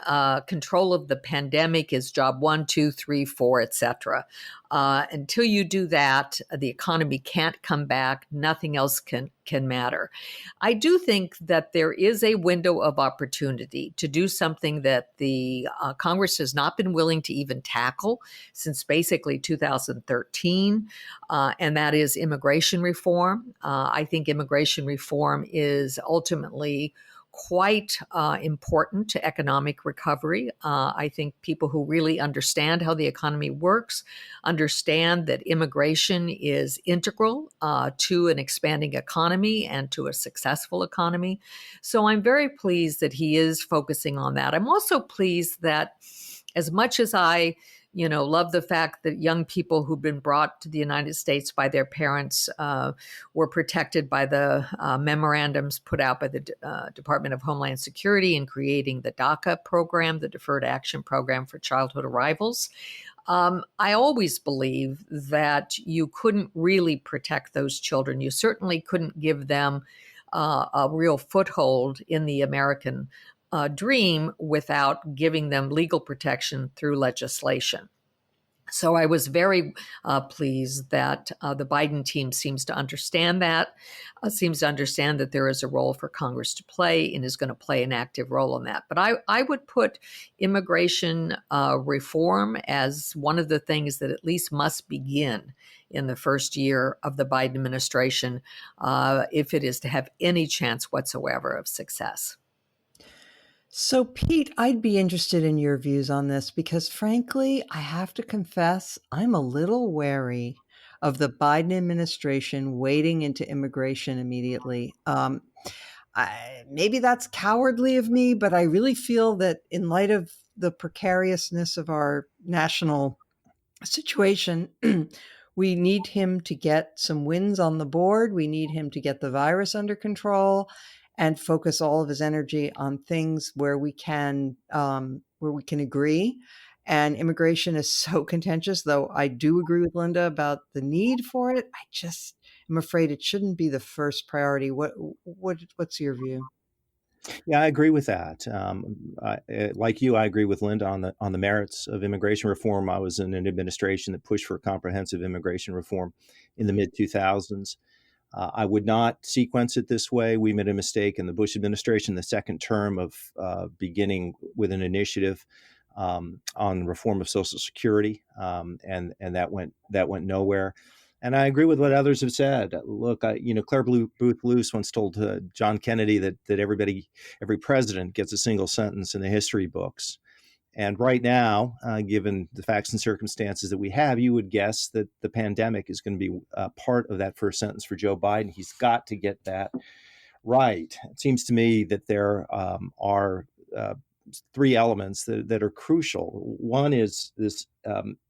control of the pandemic is job 1, 2, 3, 4, et cetera. Until you do that, the economy can't come back. Nothing else can matter. I do think that there is a window of opportunity to do something that the Congress has not been willing to even tackle since basically 2013, and that is immigration reform. I think immigration reform is ultimately quite important to economic recovery. I think people who really understand how the economy works understand that immigration is integral to an expanding economy and to a successful economy. So I'm very pleased that he is focusing on that. I'm also pleased that as much as I love the fact that young people who've been brought to the United States by their parents were protected by the memorandums put out by the Department of Homeland Security in creating the DACA program, the Deferred Action Program for Childhood Arrivals. I always believe that you couldn't really protect those children. You certainly couldn't give them a real foothold in the American dream without giving them legal protection through legislation. So I was very pleased that the Biden team seems to understand that, seems to understand that there is a role for Congress to play and is going to play an active role in that. But I would put immigration reform as one of the things that at least must begin in the first year of the Biden administration if it is to have any chance whatsoever of success. So, Pete, I'd be interested in your views on this because, frankly, I have to confess, I'm a little wary of the Biden administration wading into immigration immediately. Maybe that's cowardly of me, but I really feel that in light of the precariousness of our national situation, we need him to get some wins on the board. We need him to get the virus under control and focus all of his energy on things where we can agree. And immigration is so contentious, though I do agree with Linda about the need for it. I just am afraid it shouldn't be the first priority. What's your view? Yeah, I agree with that. Like you, I agree with Linda on the merits of immigration reform. I was in an administration that pushed for comprehensive immigration reform in the mid 2000s. I would not sequence it this way. We made a mistake in the Bush administration, the second term of beginning with an initiative on reform of Social Security, and that went nowhere. And I agree with what others have said. Look, Claire Booth Luce once told John Kennedy that every president gets a single sentence in the history books. And right now, given the facts and circumstances that we have, you would guess that the pandemic is going to be part of that first sentence for Joe Biden. He's got to get that right. It seems to me that there are three elements that are crucial. One is this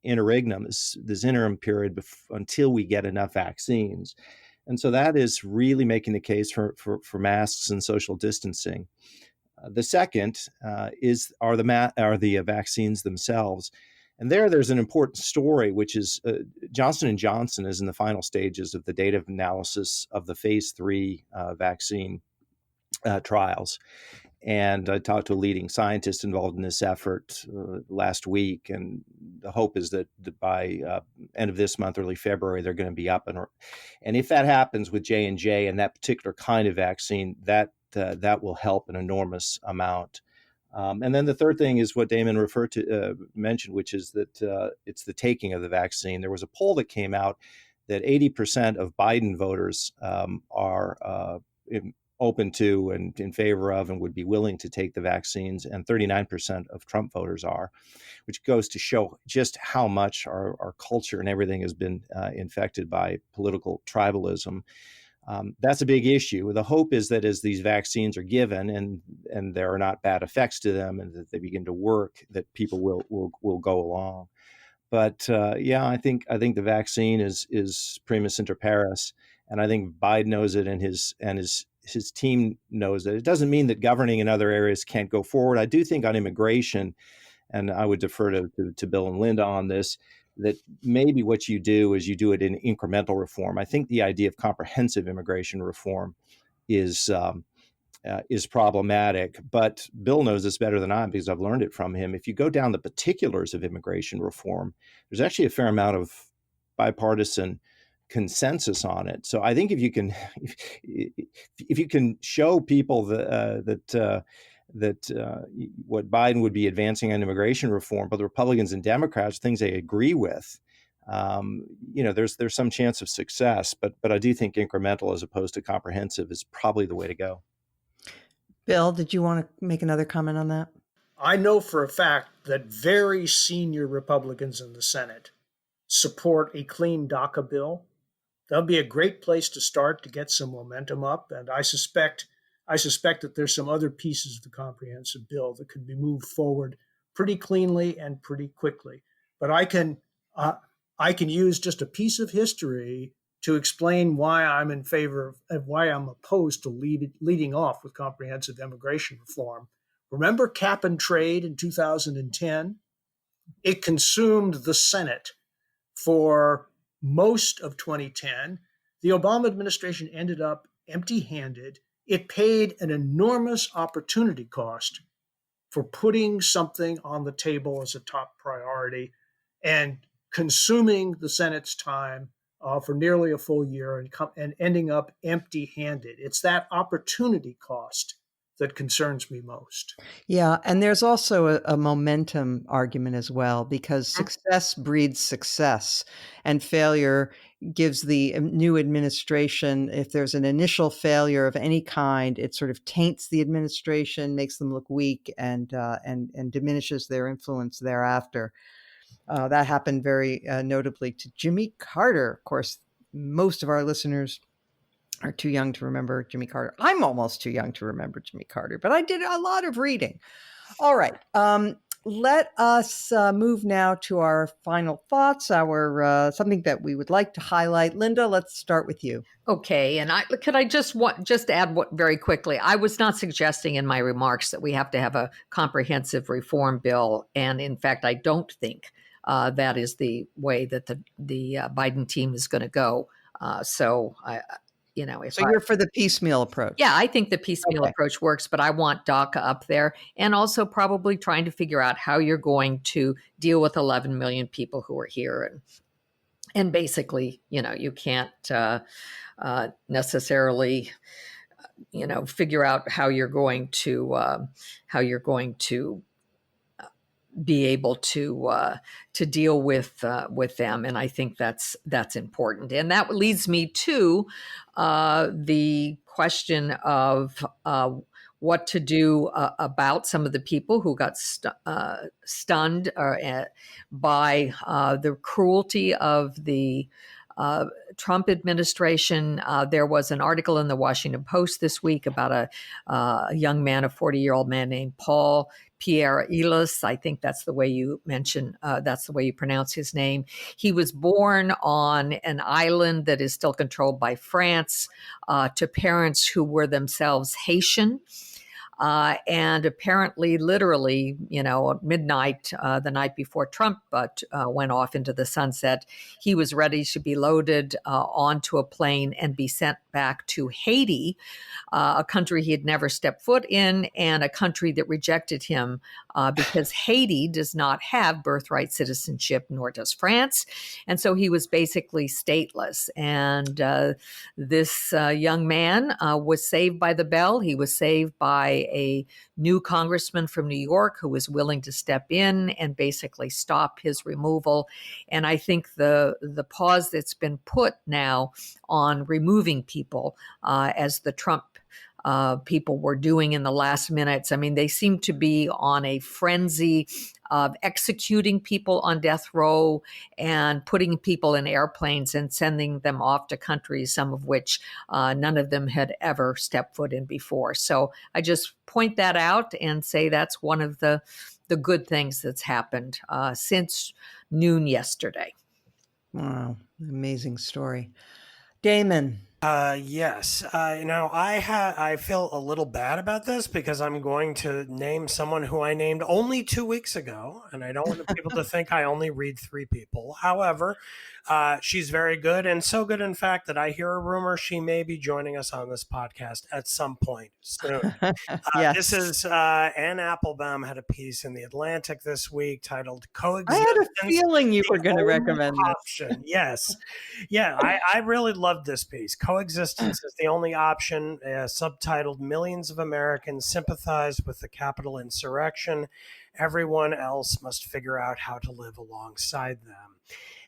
interregnum, this interim period until we get enough vaccines. And so that is really making the case for masks and social distancing. The second are the vaccines themselves. And there's an important story, which is Johnson & Johnson is in the final stages of the data analysis of the phase 3 vaccine trials. And I talked to a leading scientist involved in this effort last week, and the hope is that by end of this month, early February, they're going to be up. And if that happens with J&J and that particular kind of vaccine, that will help an enormous amount. And then the third thing is what Damon mentioned, which is that it's the taking of the vaccine. There was a poll that came out that 80% of Biden voters are open to and in favor of and would be willing to take the vaccines, and 39% of Trump voters are, which goes to show just how much our culture and everything has been infected by political tribalism. That's a big issue. The hope is that as these vaccines are given and there are not bad effects to them and that they begin to work, that people will go along. But I think the vaccine is primus inter pares, and I think Biden knows it, and his team knows it. It doesn't mean that governing in other areas can't go forward. I do think on immigration, and I would defer to Bill and Linda on this, that maybe what you do is you do it in incremental reform. I think the idea of comprehensive immigration reform is problematic, but Bill knows this better than I because I've learned it from him. If you go down the particulars of immigration reform, there's actually a fair amount of bipartisan consensus on it. So I think if you can show people that what Biden would be advancing on immigration reform, but the Republicans and Democrats, things they agree with, there's some chance of success. But I do think incremental as opposed to comprehensive is probably the way to go. Bill, did you want to make another comment on that? I know for a fact that very senior Republicans in the Senate support a clean DACA bill. That'll be a great place to start to get some momentum up. And I suspect that there's some other pieces of the comprehensive bill that could be moved forward pretty cleanly and pretty quickly. But I can use just a piece of history to explain why I'm in favor of why I'm opposed to leading off with comprehensive immigration reform. Remember cap and trade in 2010? It consumed the Senate for most of 2010. The Obama administration ended up empty-handed. It paid an enormous opportunity cost for putting something on the table as a top priority and consuming the Senate's time for nearly a full year and ending up empty-handed. It's that opportunity cost that concerns me most. Yeah, and there's also a momentum argument as well, because success breeds success, and failure gives the new administration, if there's an initial failure of any kind, it sort of taints the administration, makes them look weak, and diminishes their influence thereafter. That happened very notably to Jimmy Carter. Of course, most of our listeners are too young to remember Jimmy Carter. I'm almost too young to remember Jimmy Carter, but I did a lot of reading. All right. Let us move now to our final thoughts, our something that we would like to highlight. Linda, let's start with you. Okay, and could I just add very quickly? I was not suggesting in my remarks that we have to have a comprehensive reform bill, and in fact, I don't think that is the way that the Biden team is going to go. So you're for the piecemeal approach. Yeah, I think the piecemeal approach works, but I want DACA up there, and also probably trying to figure out how you're going to deal with 11 million people who are here, and basically, you can't necessarily, figure out how you're going to be able to deal with them, and I think that's important. And that leads me to the question of what to do about some of the people who got stunned by the cruelty of the Trump administration. There was an article in the Washington Post this week about a young man, a 40-year-old man named Paul Pierre Elis. I think that's the way you that's the way you pronounce his name. He was born on an island that is still controlled by France to parents who were themselves Haitian. And apparently, literally, at midnight, the night before Trump went off into the sunset, he was ready to be loaded onto a plane and be sent back to Haiti, a country he had never stepped foot in, and a country that rejected him because Haiti does not have birthright citizenship, nor does France. And so he was basically stateless. And this young man was saved by the bell. He was saved by a new congressman from New York who was willing to step in and basically stop his removal. And I think the pause that's been put now on removing people, as the Trump people were doing in the last minutes. I mean, they seem to be on a frenzy of executing people on death row and putting people in airplanes and sending them off to countries, some of which none of them had ever stepped foot in before. So I just point that out and say that's one of the good things that's happened since noon yesterday. Wow, amazing story. Damon. Yes. I feel a little bad about this because I'm going to name someone who I named only 2 weeks ago, and I don't want people to think I only read 3 people. However, she's very good, and so good, in fact, that I hear a rumor she may be joining us on this podcast at some point soon. Yes. This is Ann Applebaum had a piece in The Atlantic this week titled "Coexistence." I had a feeling you were going to recommend this. Option. Yes. Yeah, I really loved this piece. Coexistence is the only option, subtitled "Millions of Americans Sympathize with the Capitol Insurrection. Everyone else must figure out how to live alongside them."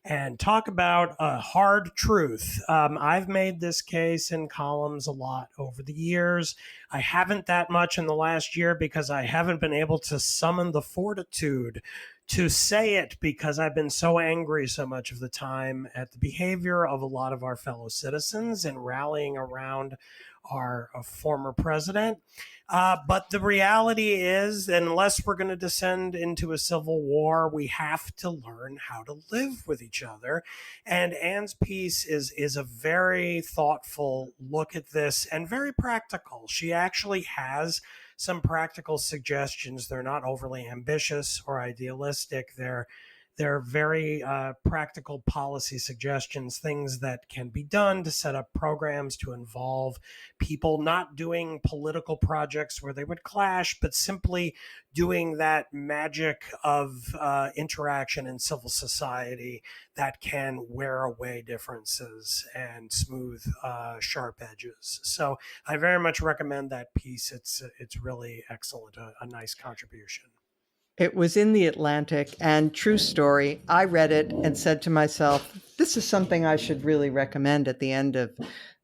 And talk about a hard truth. I've made this case in columns a lot over the years. I haven't that much in the last year because I haven't been able to summon the fortitude to say it because I've been so angry so much of the time at the behavior of a lot of our fellow citizens and rallying around our former president. But the reality is, unless we're going to descend into a civil war, we have to learn how to live with each other. And Anne's piece is a very thoughtful look at this and very practical. She actually has some practical suggestions. They're not overly ambitious or idealistic. They're very practical policy suggestions, things that can be done to set up programs to involve people not doing political projects where they would clash, but simply doing that magic of interaction in civil society that can wear away differences and smooth sharp edges. So I very much recommend that piece. It's really excellent, a nice contribution. It was in The Atlantic, and true story, I read it and said to myself, this is something I should really recommend at the end of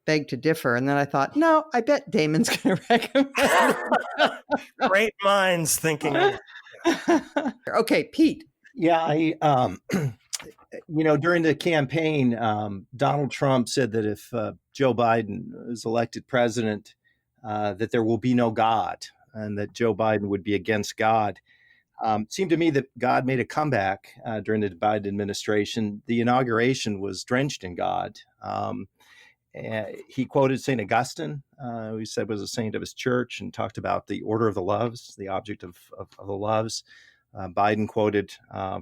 Beg to Differ. And then I thought, no, I bet Damon's going to recommend it. Great minds thinking. Okay, Pete. Yeah, during the campaign, Donald Trump said that if Joe Biden is elected president, that there will be no God and that Joe Biden would be against God. It seemed to me that God made a comeback during the Biden administration. The inauguration was drenched in God. He quoted St. Augustine, who he said was a saint of his church, and talked about the order of the loves, the object of the loves. Biden quoted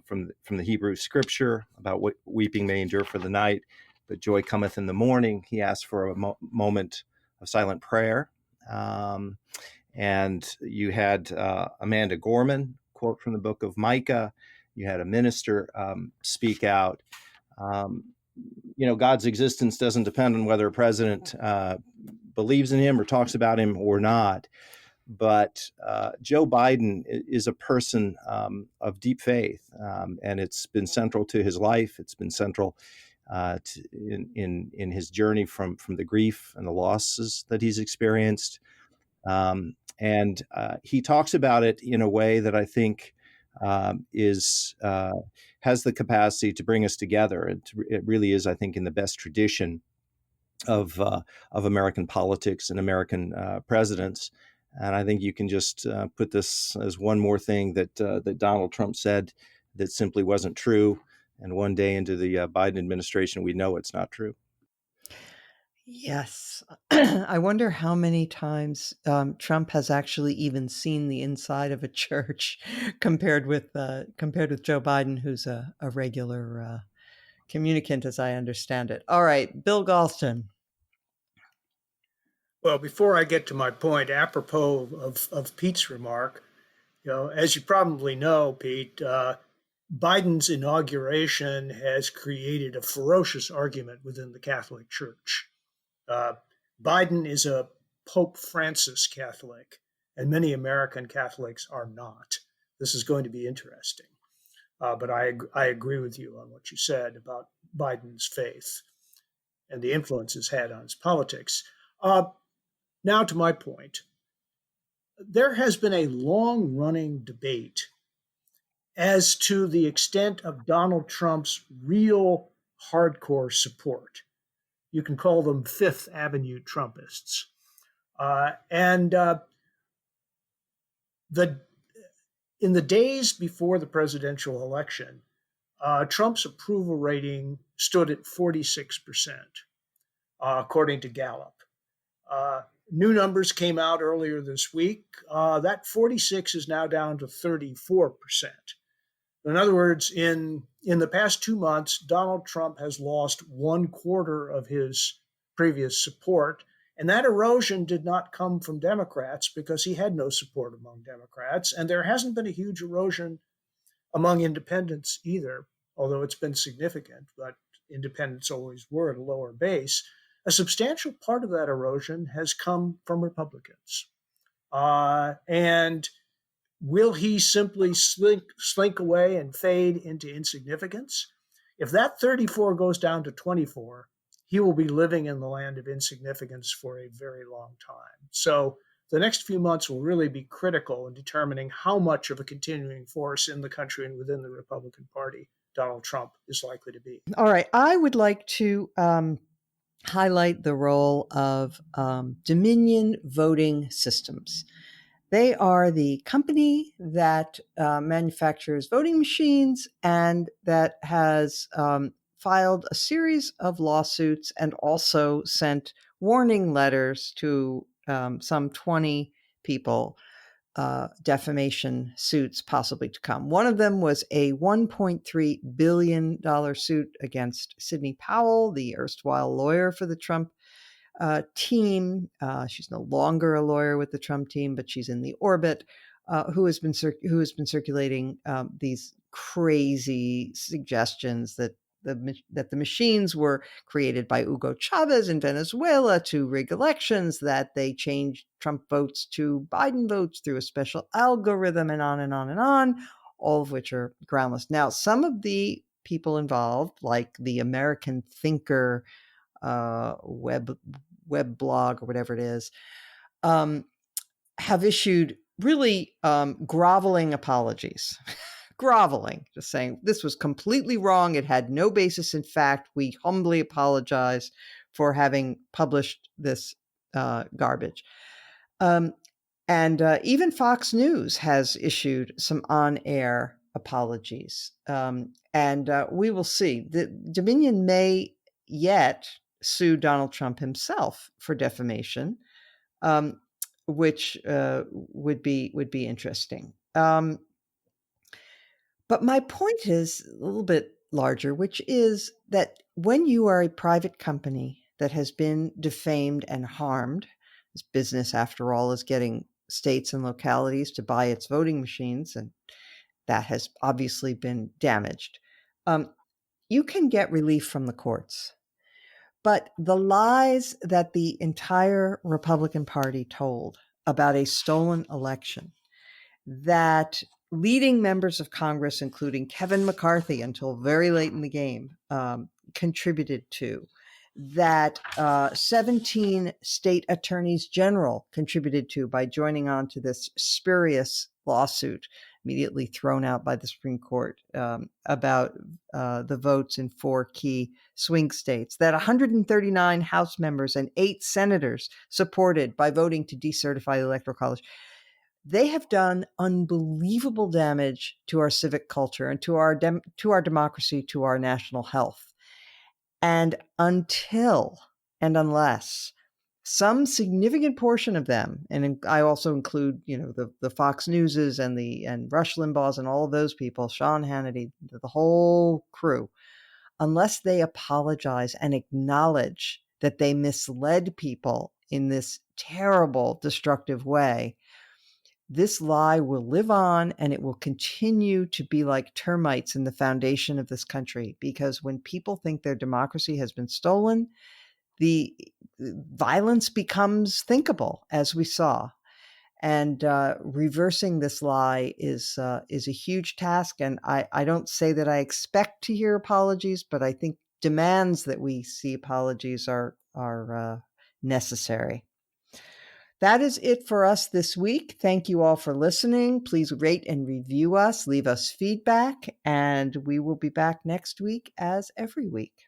from the Hebrew scripture about what weeping may endure for the night, but joy cometh in the morning. He asked for a moment of silent prayer. And you had Amanda Gorman quote from the book of Micah. You had a minister speak out. God's existence doesn't depend on whether a president believes in him or talks about him or not. But Joe Biden is a person of deep faith, and it's been central to his life. It's been central in his journey from the grief and the losses that he's experienced. And he talks about it in a way that I think has the capacity to bring us together. It really is, I think, in the best tradition of American politics and American presidents. And I think you can just put this as one more thing that Donald Trump said that simply wasn't true. And one day into the Biden administration, we know it's not true. Yes. I wonder how many times Trump has actually even seen the inside of a church compared with Joe Biden, who's a regular communicant, as I understand it. All right, Bill Galston. Well, before I get to my point, apropos of Pete's remark, as you probably know, Pete, Biden's inauguration has created a ferocious argument within the Catholic Church. Uh, Biden is a Pope Francis Catholic, and many American Catholics are not. This is going to be interesting. But I agree with you on what you said about Biden's faith and the influence it's had on his politics. Now, to my point, there has been a long running debate as to the extent of Donald Trump's real hardcore support. You can call them Fifth Avenue Trumpists. And in the days before the presidential election, Trump's approval rating stood at 46%, according to Gallup. New numbers came out earlier this week. That 46 is now down to 34%. In other words, in the past 2 months, Donald Trump has lost 1/4 of his previous support. And that erosion did not come from Democrats because he had no support among Democrats. And there hasn't been a huge erosion among independents either, although it's been significant, but independents always were at a lower base. A substantial part of that erosion has come from Republicans. And will he simply slink away and fade into insignificance? If that 34 goes down to 24, he will be living in the land of insignificance for a very long time. So the next few months will really be critical in determining how much of a continuing force in the country and within the Republican Party Donald Trump is likely to be. All right. I would like to highlight the role of Dominion Voting Systems. They are the company that manufactures voting machines and that has filed a series of lawsuits and also sent warning letters to some 20 people, defamation suits possibly to come. One of them was a $1.3 billion suit against Sidney Powell, the erstwhile lawyer for the Trump team. She's no longer a lawyer with the Trump team, but she's in the orbit. Who has been circulating these crazy suggestions that the machines were created by Hugo Chavez in Venezuela to rig elections, that they changed Trump votes to Biden votes through a special algorithm, and on and on and on, all of which are groundless. Now, some of the people involved, like the American Thinker web blog or whatever it is, have issued really groveling apologies. Groveling, just saying this was completely wrong. It had no basis in fact. We humbly apologize for having published this garbage. And even Fox News has issued some on-air apologies. And we will see. The Dominion may yet sue Donald Trump himself for defamation, which would be interesting. But my point is a little bit larger, which is that when you are a private company that has been defamed and harmed, this business, after all, is getting states and localities to buy its voting machines, and that has obviously been damaged, you can get relief from the courts. But the lies that the entire Republican Party told about a stolen election, that leading members of Congress, including Kevin McCarthy until very late in the game, contributed to, that 17 state attorneys general contributed to by joining on to this spurious lawsuit, immediately thrown out by the Supreme Court, about the votes in 4 key swing states, that 139 House members and 8 senators supported by voting to decertify the Electoral College. They have done unbelievable damage to our civic culture and to our democracy, to our national health. And until and unless some significant portion of them, and I also include, the Fox Newses and Rush Limbaugh's and all of those people, Sean Hannity, the whole crew, unless they apologize and acknowledge that they misled people in this terrible, destructive way, this lie will live on and it will continue to be like termites in the foundation of this country. Because when people think their democracy has been stolen, the violence becomes thinkable, as we saw. And reversing this lie is a huge task. And I don't say that I expect to hear apologies, but I think demands that we see apologies are necessary. That is it for us this week. Thank you all for listening. Please rate and review us, leave us feedback, and we will be back next week as every week.